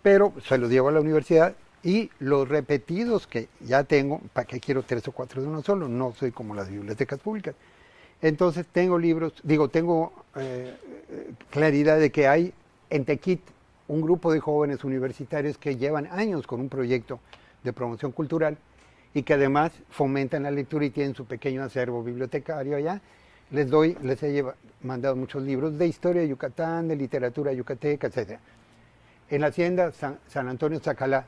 pero se los llevo a la universidad y los repetidos que ya tengo, ¿para qué quiero 3 o 4 de uno solo? No soy como las bibliotecas públicas. Entonces tengo libros, tengo claridad de que hay en Tequit un grupo de jóvenes universitarios que llevan años con un proyecto de promoción cultural y que además fomentan la lectura y tienen su pequeño acervo bibliotecario allá. Les he mandado muchos libros de historia de Yucatán, de literatura yucateca, etc. En la hacienda San Antonio Zacalá,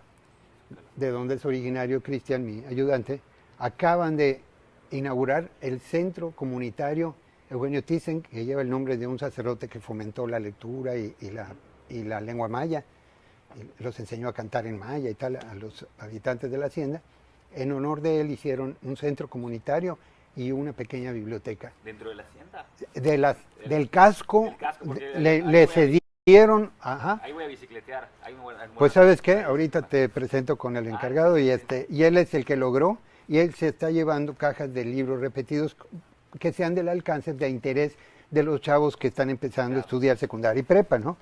de donde es originario Cristian, mi ayudante, acaban de inaugurar el centro comunitario Eugenio Thyssen, que lleva el nombre de un sacerdote que fomentó la lectura y la lengua maya, y los enseñó a cantar en maya y tal a los habitantes de la hacienda. En honor de él hicieron un centro comunitario y una pequeña biblioteca. ¿Dentro de la hacienda? Del casco, le cedieron. Ajá. Ahí voy a bicicletear. Pues ¿sabes qué? Ahorita te presento con el encargado y él es el que logró, y él se está llevando cajas de libros repetidos que sean del alcance de interés de los chavos que están empezando a estudiar secundaria y prepa, ¿no?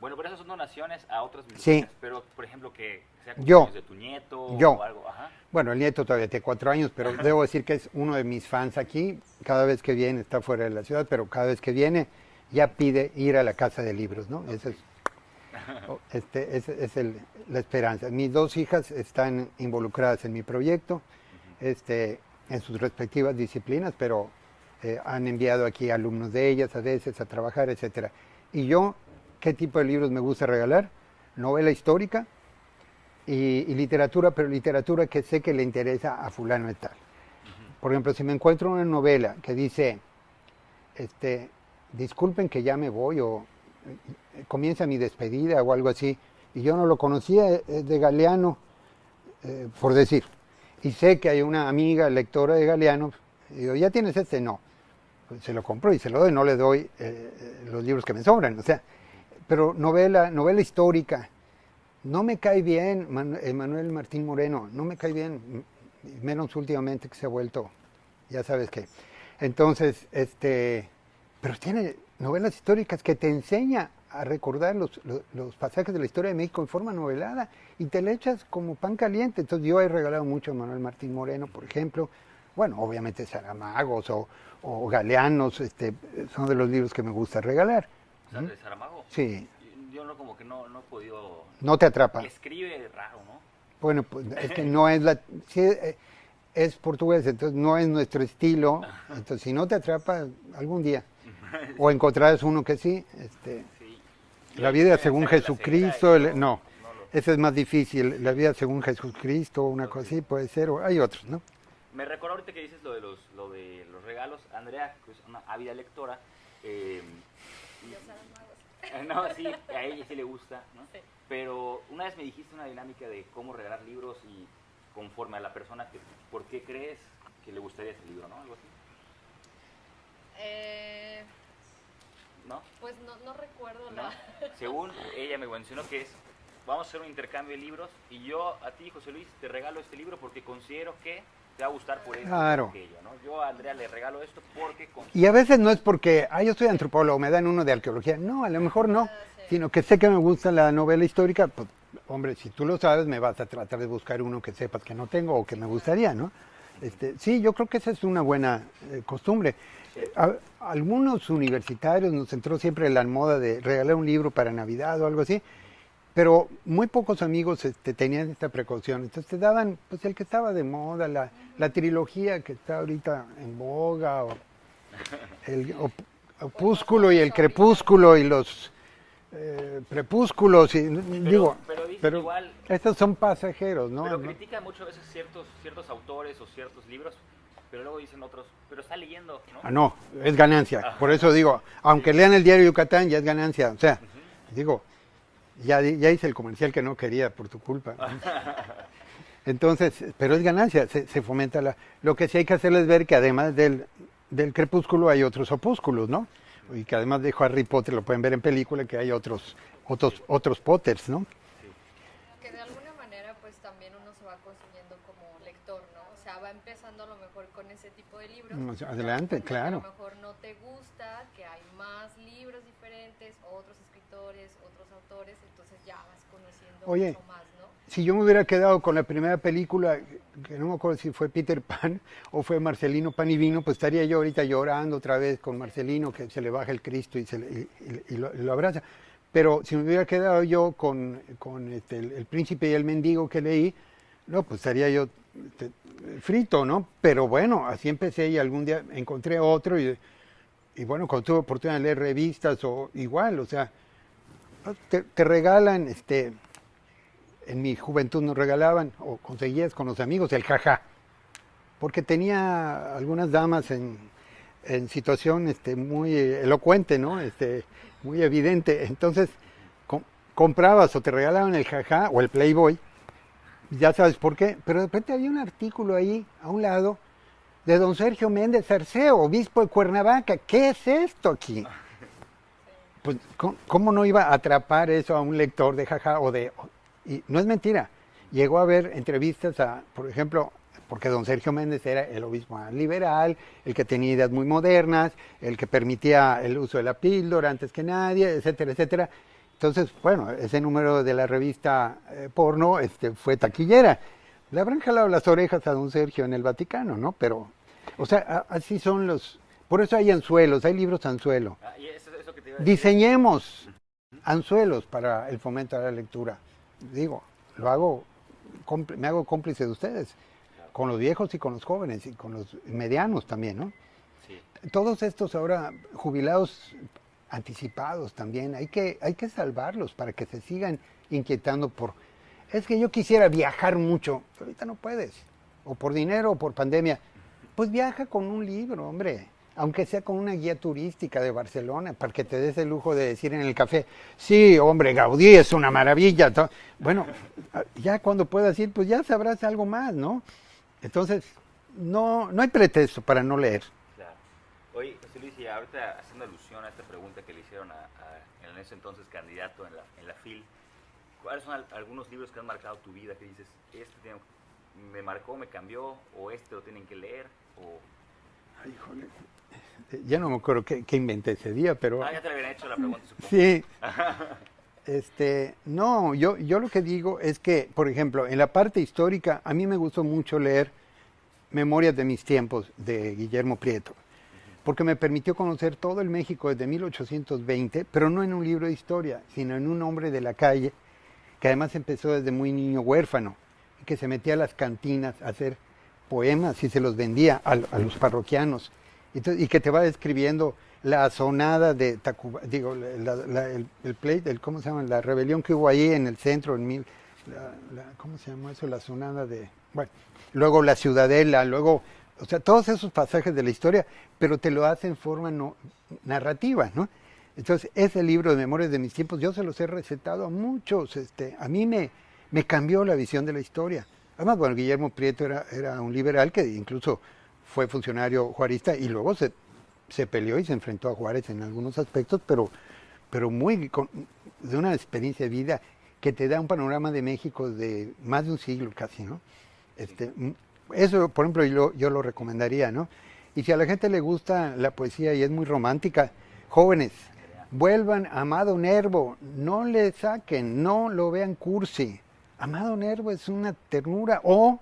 Bueno, pero esas son donaciones a otras bibliotecas, sí. Pero por ejemplo que sea cumpleaños de tu nieto o algo. Ajá. Bueno, el nieto todavía tiene 4 años, pero debo decir que es uno de mis fans aquí. Cada vez que viene, está fuera de la ciudad, pero cada vez que viene ya pide ir a la casa de libros, ¿no? Okay. Esa es la esperanza. Mis 2 hijas están involucradas en mi proyecto, en sus respectivas disciplinas, pero han enviado aquí alumnos de ellas a veces a trabajar, etcétera. Y yo, ¿qué tipo de libros me gusta regalar? Novela histórica y literatura, pero literatura que sé que le interesa a fulano y tal. Por ejemplo, si me encuentro una novela que dice, disculpen que ya me voy, o comienza mi despedida o algo así, y yo no lo conocía, de Galeano, por decir, y sé que hay una amiga lectora de Galeano, y digo, ¿ya tienes este? No. Pues se lo compro y se lo doy, no le doy los libros que me sobran, o sea, pero novela histórica, no me cae bien Manuel Martín Moreno, no me cae bien, menos últimamente que se ha vuelto, ya sabes qué. Entonces, pero tiene novelas históricas que te enseña a recordar los pasajes de la historia de México en forma novelada y te le echas como pan caliente. Entonces yo he regalado mucho a Manuel Martín Moreno, por ejemplo, Bueno, obviamente Saramagos o Galeanos, son de los libros que me gusta regalar. O sea, ¿de Saramago? Sí. Yo no, como que no he podido... No te atrapa. Escribe raro, ¿no? Bueno, pues es que no es sí, es portugués, entonces no es nuestro estilo. Entonces, si no te atrapa, algún día. O encontrarás uno que sí. Sí. La vida según Jesucristo, no, ese es más difícil. La vida según Jesucristo, una cosa así, puede ser, o hay otros, ¿no? Me recuerdo ahorita que dices lo de los regalos. Andrea, que es una ávida lectora, no, sí, a ella sí le gusta, ¿no? Sí. Pero una vez me dijiste una dinámica de cómo regalar libros y conforme a la persona, ¿por qué crees que le gustaría ese libro, no? Algo así. ¿No? Pues no recuerdo ¿No? Según ella me mencionó que vamos a hacer un intercambio de libros y yo a ti, José Luis, te regalo este libro porque considero que te va a gustar por esto claro. y por aquello, ¿no? Yo a Andrea le regalo esto porque Y a veces no es porque, yo soy antropólogo, me dan uno de arqueología. No, a lo mejor no, sí. Sino que sé que me gusta la novela histórica, pues, hombre, si tú lo sabes, me vas a tratar de buscar uno que sepas que no tengo o que me gustaría, ¿no? Sí, yo creo que esa es una buena costumbre. Algunos universitarios nos entró siempre la moda de regalar un libro para Navidad o algo así, pero muy pocos amigos tenían esta precaución. Entonces te daban pues el que estaba de moda, la trilogía que está ahorita en boga, o el opúsculo y el crepúsculo y los prepúsculos. Pero igual, estos son pasajeros, ¿no? Pero critican muchas veces ciertos autores o ciertos libros, pero luego dicen otros, pero está leyendo, ¿no? No, es ganancia. Por eso digo, aunque lean el diario Yucatán, ya es ganancia. O sea, digo, ya hice el comercial que no quería por tu culpa, ¿no? Entonces, pero es ganancia, se fomenta lo que sí hay que hacerles ver que además del crepúsculo hay otros opúsculos, ¿no? Y que además de Harry Potter lo pueden ver en película, que hay otros Potters, ¿no? Que de alguna manera pues también uno se va construyendo como lector, ¿no? O sea, va empezando a lo mejor con ese tipo de libros. Adelante, claro. A lo mejor no te gusta, que hay más libros diferentes, otros escritores, otros autores, entonces ya vas conociendo mucho más, ¿no? Si yo me hubiera quedado con la primera película, que no me acuerdo si fue Peter Pan o fue Marcelino Pan y Vino, pues estaría yo ahorita llorando otra vez con Marcelino, que se le baja el Cristo y lo abraza. Pero si me hubiera quedado yo con el Príncipe y el Mendigo que leí, no, pues estaría yo frito, ¿no? Pero bueno, así empecé y algún día encontré otro y bueno, cuando tuve oportunidad de leer revistas o igual, o sea, te regalan, en mi juventud nos regalaban o conseguías con los amigos el jajá, porque tenía algunas damas en situación muy elocuente, ¿no? Muy evidente. Entonces comprabas o te regalaban el jajá o el Playboy, ya sabes por qué, pero de repente había un artículo ahí a un lado de don Sergio Méndez Arceo, obispo de Cuernavaca. ¿Qué es esto aquí? Pues, ¿cómo no iba a atrapar eso a un lector de jajá y no es mentira, llegó a ver entrevistas por ejemplo, porque don Sergio Méndez era el obispo más liberal, el que tenía ideas muy modernas, el que permitía el uso de la píldora antes que nadie, etcétera, etcétera. Entonces, bueno, ese número de la revista porno fue taquillera. Le habrán jalado las orejas a don Sergio en el Vaticano, ¿no? Pero, o sea, así son por eso hay anzuelos, hay libros anzuelo. Y eso que te iba a decir. Diseñemos anzuelos para el fomento de la lectura. Digo, me hago cómplice de ustedes, con los viejos y con los jóvenes y con los medianos también, ¿no? Sí. Todos estos ahora jubilados anticipados también, hay que salvarlos para que se sigan inquietando es que yo quisiera viajar mucho, pero ahorita no puedes, o por dinero o por pandemia, pues viaja con un libro, hombre. Aunque sea con una guía turística de Barcelona, para que te des el lujo de decir en el café, sí, hombre, Gaudí es una maravilla. Bueno, ya cuando puedas ir, pues ya sabrás algo más, ¿no? Entonces, no hay pretexto para no leer. Claro. Oye, José Luis, y ahorita haciendo alusión a esta pregunta que le hicieron en ese entonces candidato en la FIL, ¿cuáles son algunos libros que han marcado tu vida que dices, me marcó, me cambió, o lo tienen que leer, o... Ay, híjole. Ya no me acuerdo qué inventé ese día, pero... ya te le habían hecho la pregunta, supongo. Sí. No, yo lo que digo es que, por ejemplo, en la parte histórica, a mí me gustó mucho leer Memorias de mis tiempos, de Guillermo Prieto, porque me permitió conocer todo el México desde 1820, pero no en un libro de historia, sino en un hombre de la calle, que además empezó desde muy niño huérfano, y que se metía a las cantinas a hacer poemas y se los vendía a los parroquianos, y que te va describiendo la asonada de Tacuba, digo, el pleito, ¿cómo se llama? La rebelión que hubo ahí en el centro, ¿cómo se llama eso? La asonada de, bueno, luego la Ciudadela, luego, o sea, todos esos pasajes de la historia, pero te lo hace en forma narrativa, ¿no? Entonces, ese libro de Memorias de mis tiempos, yo se los he recetado a muchos, a mí me cambió la visión de la historia. Además, bueno, Guillermo Prieto era un liberal que incluso fue funcionario juarista y luego se peleó y se enfrentó a Juárez en algunos aspectos, pero de una experiencia de vida que te da un panorama de México de más de un siglo casi, ¿no? Eso, por ejemplo, yo lo recomendaría, ¿no? Y si a la gente le gusta la poesía y es muy romántica, jóvenes, vuelvan a Amado Nervo, no le saquen, no lo vean cursi. Amado Nervo es una ternura, o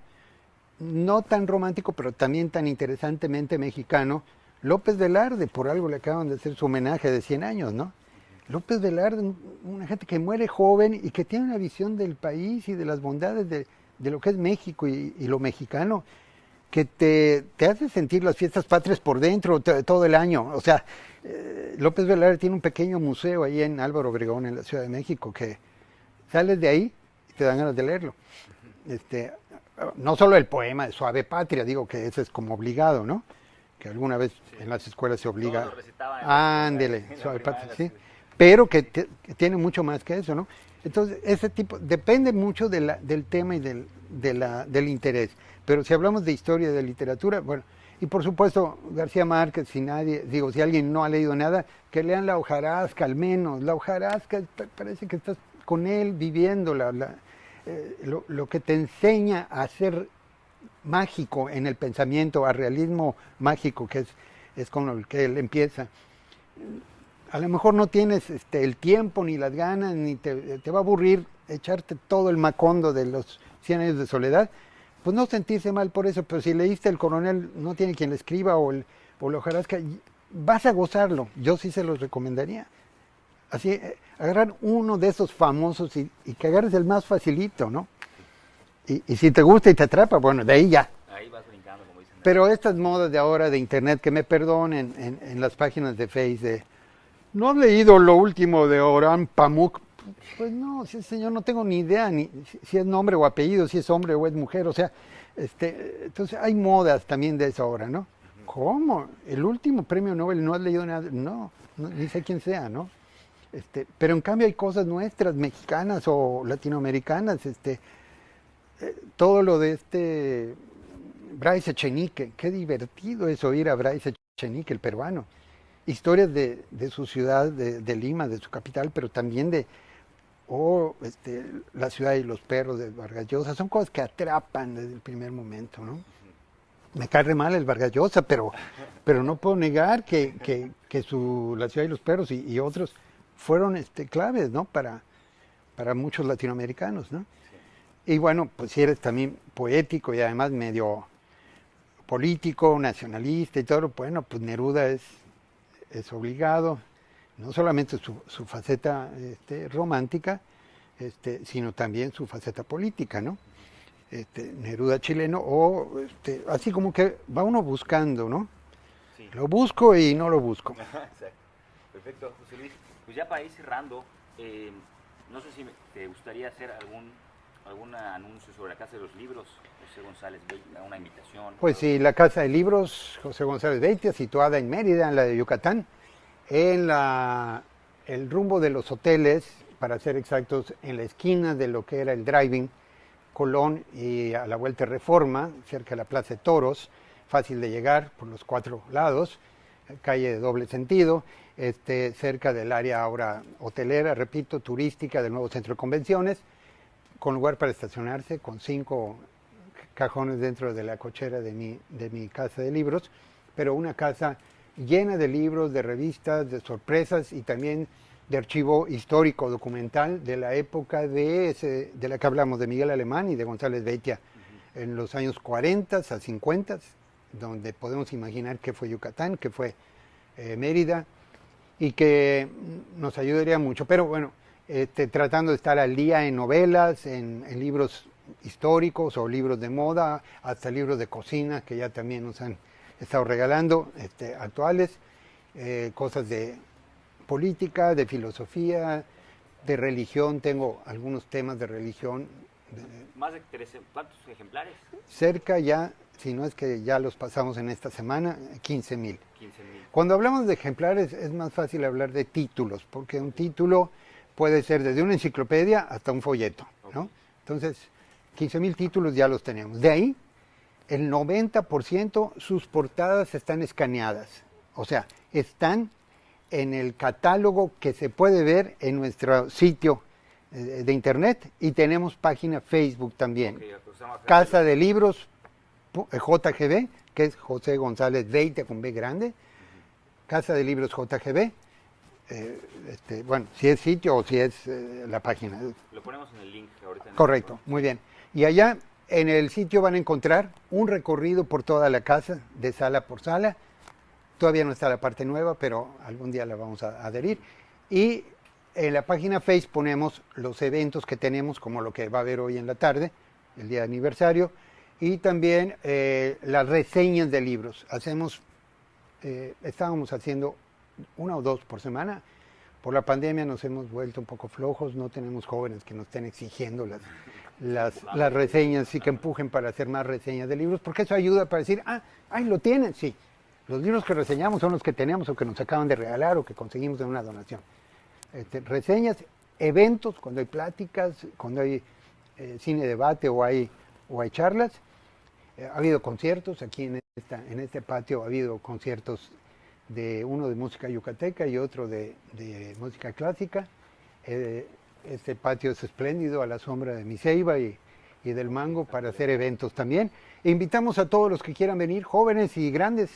no tan romántico, pero también tan interesantemente mexicano, López Velarde, por algo le acaban de hacer su homenaje de 100 años, ¿no? López Velarde, una gente que muere joven y que tiene una visión del país y de las bondades de lo que es México y lo mexicano, que te hace sentir las fiestas patrias por dentro todo el año. O sea, López Velarde tiene un pequeño museo ahí en Álvaro Obregón, en la Ciudad de México, que sales de ahí y te dan ganas de leerlo. No solo el poema de Suave Patria, digo que ese es como obligado, ¿no? Que alguna vez en las escuelas se obliga. Ándele, Suave Patria, sí. Pero que tiene mucho más que eso, ¿no? Entonces, ese tipo, depende mucho del tema y del interés. Pero si hablamos de historia y de literatura, bueno, y por supuesto, García Márquez, si alguien no ha leído nada, que lean La hojarasca al menos. La hojarasca, parece que estás con él viviendo lo que te enseña a ser mágico en el pensamiento, a realismo mágico, que es con el que él empieza. A lo mejor no tienes el tiempo ni las ganas, ni te va a aburrir echarte todo el macondo de los 100 años de soledad, pues no sentirse mal por eso, pero si leíste El Coronel, no tiene quien le escriba, o la hojarasca, vas a gozarlo. Yo sí se los recomendaría. Así, agarrar uno de esos famosos y que agarres el más facilito, ¿no? Y si te gusta y te atrapa, bueno, de ahí ya. Ahí vas brincando, como dicen. Pero estas modas de ahora de internet, que me perdonen en las páginas de Facebook, ¿no has leído lo último de Orhan Pamuk? Pues no, si señor, no tengo ni idea ni si es nombre o apellido, si es hombre o es mujer, o sea, entonces hay modas también de esa hora, ¿no? ¿Cómo? El último premio Nobel, ¿no has leído nada? No, ni sé quién sea, ¿no? Pero en cambio hay cosas nuestras, mexicanas o latinoamericanas, todo lo de Bryce Echenique, qué divertido es oír a Bryce Echenique, el peruano. Historias de su ciudad, de Lima, de su capital, pero también la ciudad y los perros de Vargas Llosa. Son cosas que atrapan desde el primer momento, ¿no? Me cae re mal el Vargas Llosa, pero no puedo negar que la ciudad y los perros y otros fueron claves, ¿no? Para muchos latinoamericanos, ¿no? Sí. Y bueno, pues si eres también poético y además medio político, nacionalista y todo, bueno, pues Neruda es obligado, no solamente su faceta romántica, sino también su faceta política, ¿no? Neruda chileno, así como que va uno buscando, ¿no? Sí. Lo busco y no lo busco. Exacto. Perfecto, José Luis. Pues ya para ir cerrando, no sé si te gustaría hacer algún anuncio sobre la Casa de los Libros, José González Beitia, una invitación. Pues sí, la Casa de Libros, José González Beitia, situada en Mérida, en la de Yucatán, en el rumbo de los hoteles, para ser exactos, en la esquina de lo que era el Driving Colón y a la vuelta de Reforma, cerca de la Plaza de Toros, fácil de llegar por los 4 lados, calle de doble sentido, cerca del área ahora hotelera, repito, turística del nuevo centro de convenciones, con lugar para estacionarse, con 5 cajones dentro de la cochera de mi casa de libros, pero una casa llena de libros, de revistas, de sorpresas y también de archivo histórico, documental de la época de la que hablamos, de Miguel Alemán y de González Beitia. en los años 40 a 50, donde podemos imaginar qué fue Yucatán, qué fue Mérida, y que nos ayudaría mucho. Pero bueno, tratando de estar al día en novelas, en libros históricos o libros de moda, hasta libros de cocina que ya también nos han estado regalando, actuales, cosas de política, de filosofía, de religión. Tengo algunos temas de religión. Más de 13, ¿cuántos ejemplares? Cerca ya, si no es que ya los pasamos en esta semana, 15,000. 15,000. Cuando hablamos de ejemplares es más fácil hablar de títulos, porque un título puede ser desde una enciclopedia hasta un folleto, ¿no? Entonces, 15,000 títulos ya los tenemos. De ahí, el 90% sus portadas están escaneadas, o sea, están en el catálogo que se puede ver en nuestro sitio de internet, y tenemos página Facebook también. Okay, Casa de Libros JGB, que es José González Beitia con B grande. Casa de Libros JGB. Bueno, si es sitio o si es la página. Lo ponemos en el link ahorita. Correcto, muy bien. Y allá en el sitio van a encontrar un recorrido por toda la casa, de sala por sala. Todavía no está la parte nueva, pero algún día la vamos a adherir. Y en la página Facebook ponemos los eventos que tenemos, como lo que va a haber hoy en la tarde, el día de aniversario, y también las reseñas de libros. Estábamos haciendo 1 o 2 por semana. Por la pandemia nos hemos vuelto un poco flojos, no tenemos jóvenes que nos estén exigiendo las reseñas y que empujen para hacer más reseñas de libros, porque eso ayuda para decir, ahí lo tienen, sí. Los libros que reseñamos son los que tenemos o que nos acaban de regalar o que conseguimos en una donación. Reseñas, eventos, cuando hay pláticas, cuando hay cine debate o hay charlas. Ha habido conciertos aquí en este patio, ha habido conciertos uno de música yucateca y otro de música clásica. Este patio es espléndido a la sombra de mi ceiba y del mango para hacer eventos también. E invitamos a todos los que quieran venir, jóvenes y grandes,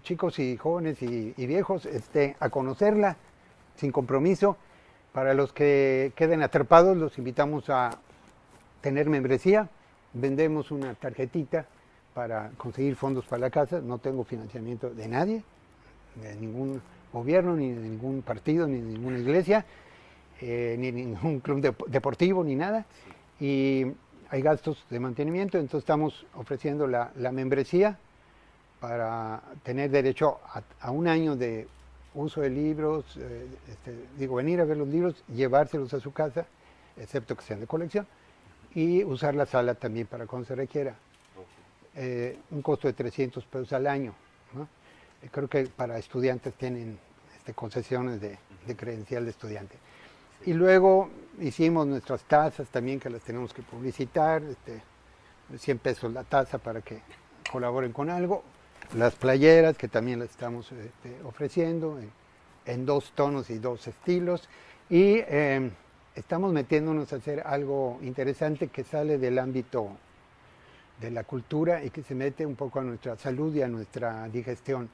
chicos y jóvenes y viejos, a conocerla sin compromiso. Para los que queden atrapados, los invitamos a tener membresía. Vendemos una tarjetita para conseguir fondos para la casa. No tengo financiamiento de nadie, de ningún gobierno, ni de ningún partido, ni de ninguna iglesia, ni de ningún club deportivo, ni nada. Y hay gastos de mantenimiento, entonces estamos ofreciendo la membresía para tener derecho a 1 año de uso de libros, venir a ver los libros, llevárselos a su casa, excepto que sean de colección, y usar la sala también para cuando se requiera. Un costo de 300 pesos al año, ¿no? Creo que para estudiantes tienen concesiones de credencial de estudiante. Y luego hicimos nuestras tazas también, que las tenemos que publicitar, 100 pesos la taza para que colaboren con algo. Las playeras, que también las estamos ofreciendo en 2 tonos y 2 estilos. Y estamos metiéndonos a hacer algo interesante que sale del ámbito de la cultura y que se mete un poco a nuestra salud y a nuestra digestión.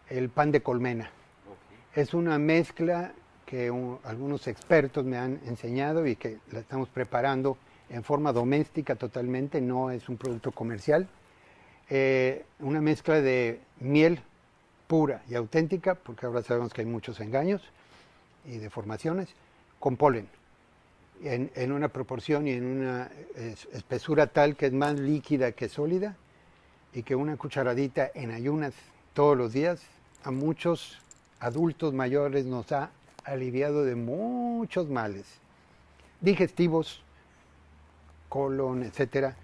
El pan de colmena. Okay. Es una mezcla que algunos expertos me han enseñado y que la estamos preparando en forma doméstica totalmente, no es un producto comercial. Una mezcla de miel pura y auténtica, porque ahora sabemos que hay muchos engaños y deformaciones, con polen, en una proporción y en una espesura tal que es más líquida que sólida, y que una cucharadita en ayunas todos los días a muchos adultos mayores nos ha aliviado de muchos males digestivos, colon, etcétera,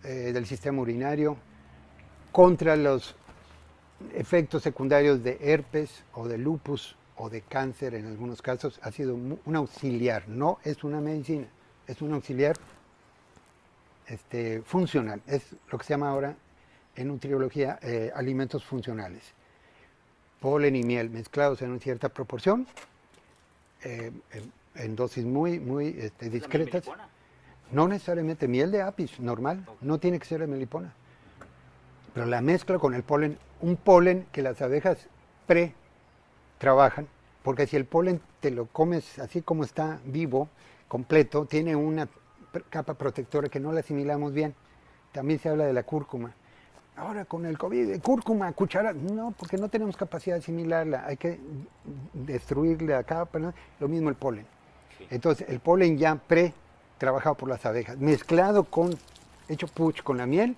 del sistema urinario, contra los efectos secundarios de herpes o de lupus o de cáncer en algunos casos. Ha sido un auxiliar, no es una medicina, es un auxiliar funcional, es lo que se llama ahora en nutriología alimentos funcionales. Polen y miel mezclados en una cierta proporción, en dosis muy discretas. No necesariamente miel de apis, normal, no tiene que ser de melipona. Pero la mezcla con el polen, un polen que las abejas trabajan, porque si el polen te lo comes así como está vivo, completo, tiene una capa protectora que no la asimilamos bien. También se habla de la cúrcuma. Ahora con el COVID, cúrcuma, cuchara, no, porque no tenemos capacidad de asimilarla, hay que destruirle acá, lo mismo el polen. Sí. Entonces, el polen ya trabajado por las abejas, mezclado con, hecho puch con la miel,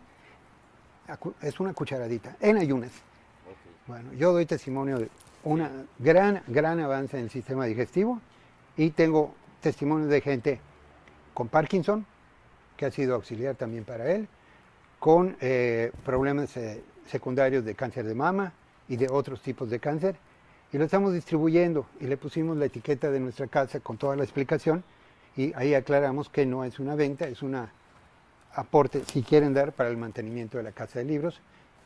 es una cucharadita, en ayunas. Ok. Bueno, yo doy testimonio de un gran avance en el sistema digestivo y tengo testimonios de gente con Parkinson, que ha sido auxiliar también para él, con problemas secundarios de cáncer de mama y de otros tipos de cáncer, y lo estamos distribuyendo y le pusimos la etiqueta de nuestra casa con toda la explicación, y ahí aclaramos que no es una venta, es un aporte, si quieren dar, para el mantenimiento de la casa de libros.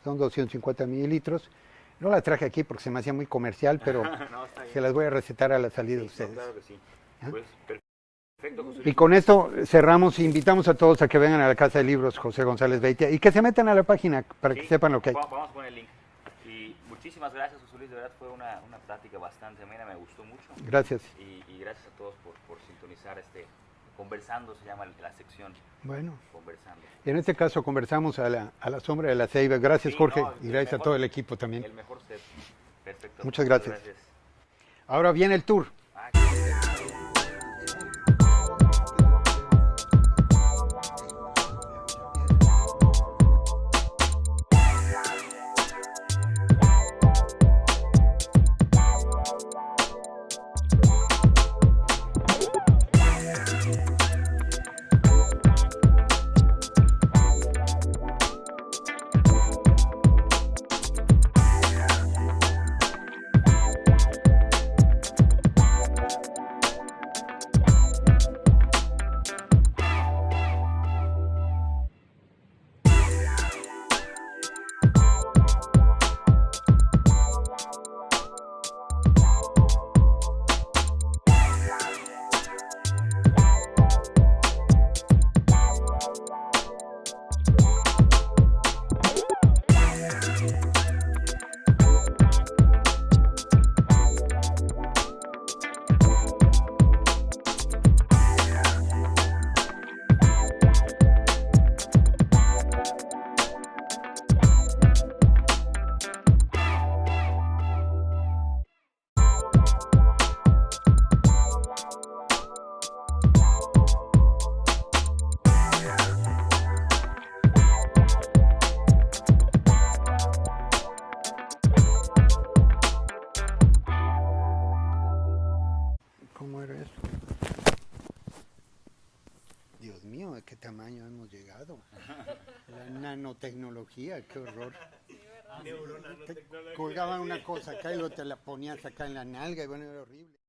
Son 250 mililitros. No la traje aquí porque se me hacía muy comercial, pero No, está bien. se las voy a recetar a la salida de Sí, no, ustedes. claro que sí. ¿Ah? Pues, perfecto, José Y Luis. con esto cerramos e invitamos a todos a que vengan a la Casa de Libros José González Beitia y que se metan a la página para que Sí, sepan lo que hay. Vamos a poner el link. Y muchísimas gracias, José Luis. De verdad fue una plática bastante amena, me gustó mucho. Gracias. Y gracias a todos por sintonizar Conversando, se llama la sección. Bueno, Conversando. en este caso conversamos a la sombra de la ceiba. Gracias, Sí, Jorge, no, y gracias a mejor- todo el equipo también. El mejor set. Perfecto. Muchas gracias. Ahora viene el tour. Ah, ¿Cómo era eso? Dios mío, ¿a qué tamaño hemos llegado? La nanotecnología, qué horror. Te colgaban una cosa acá y luego te la ponías acá en la nalga y bueno, era horrible.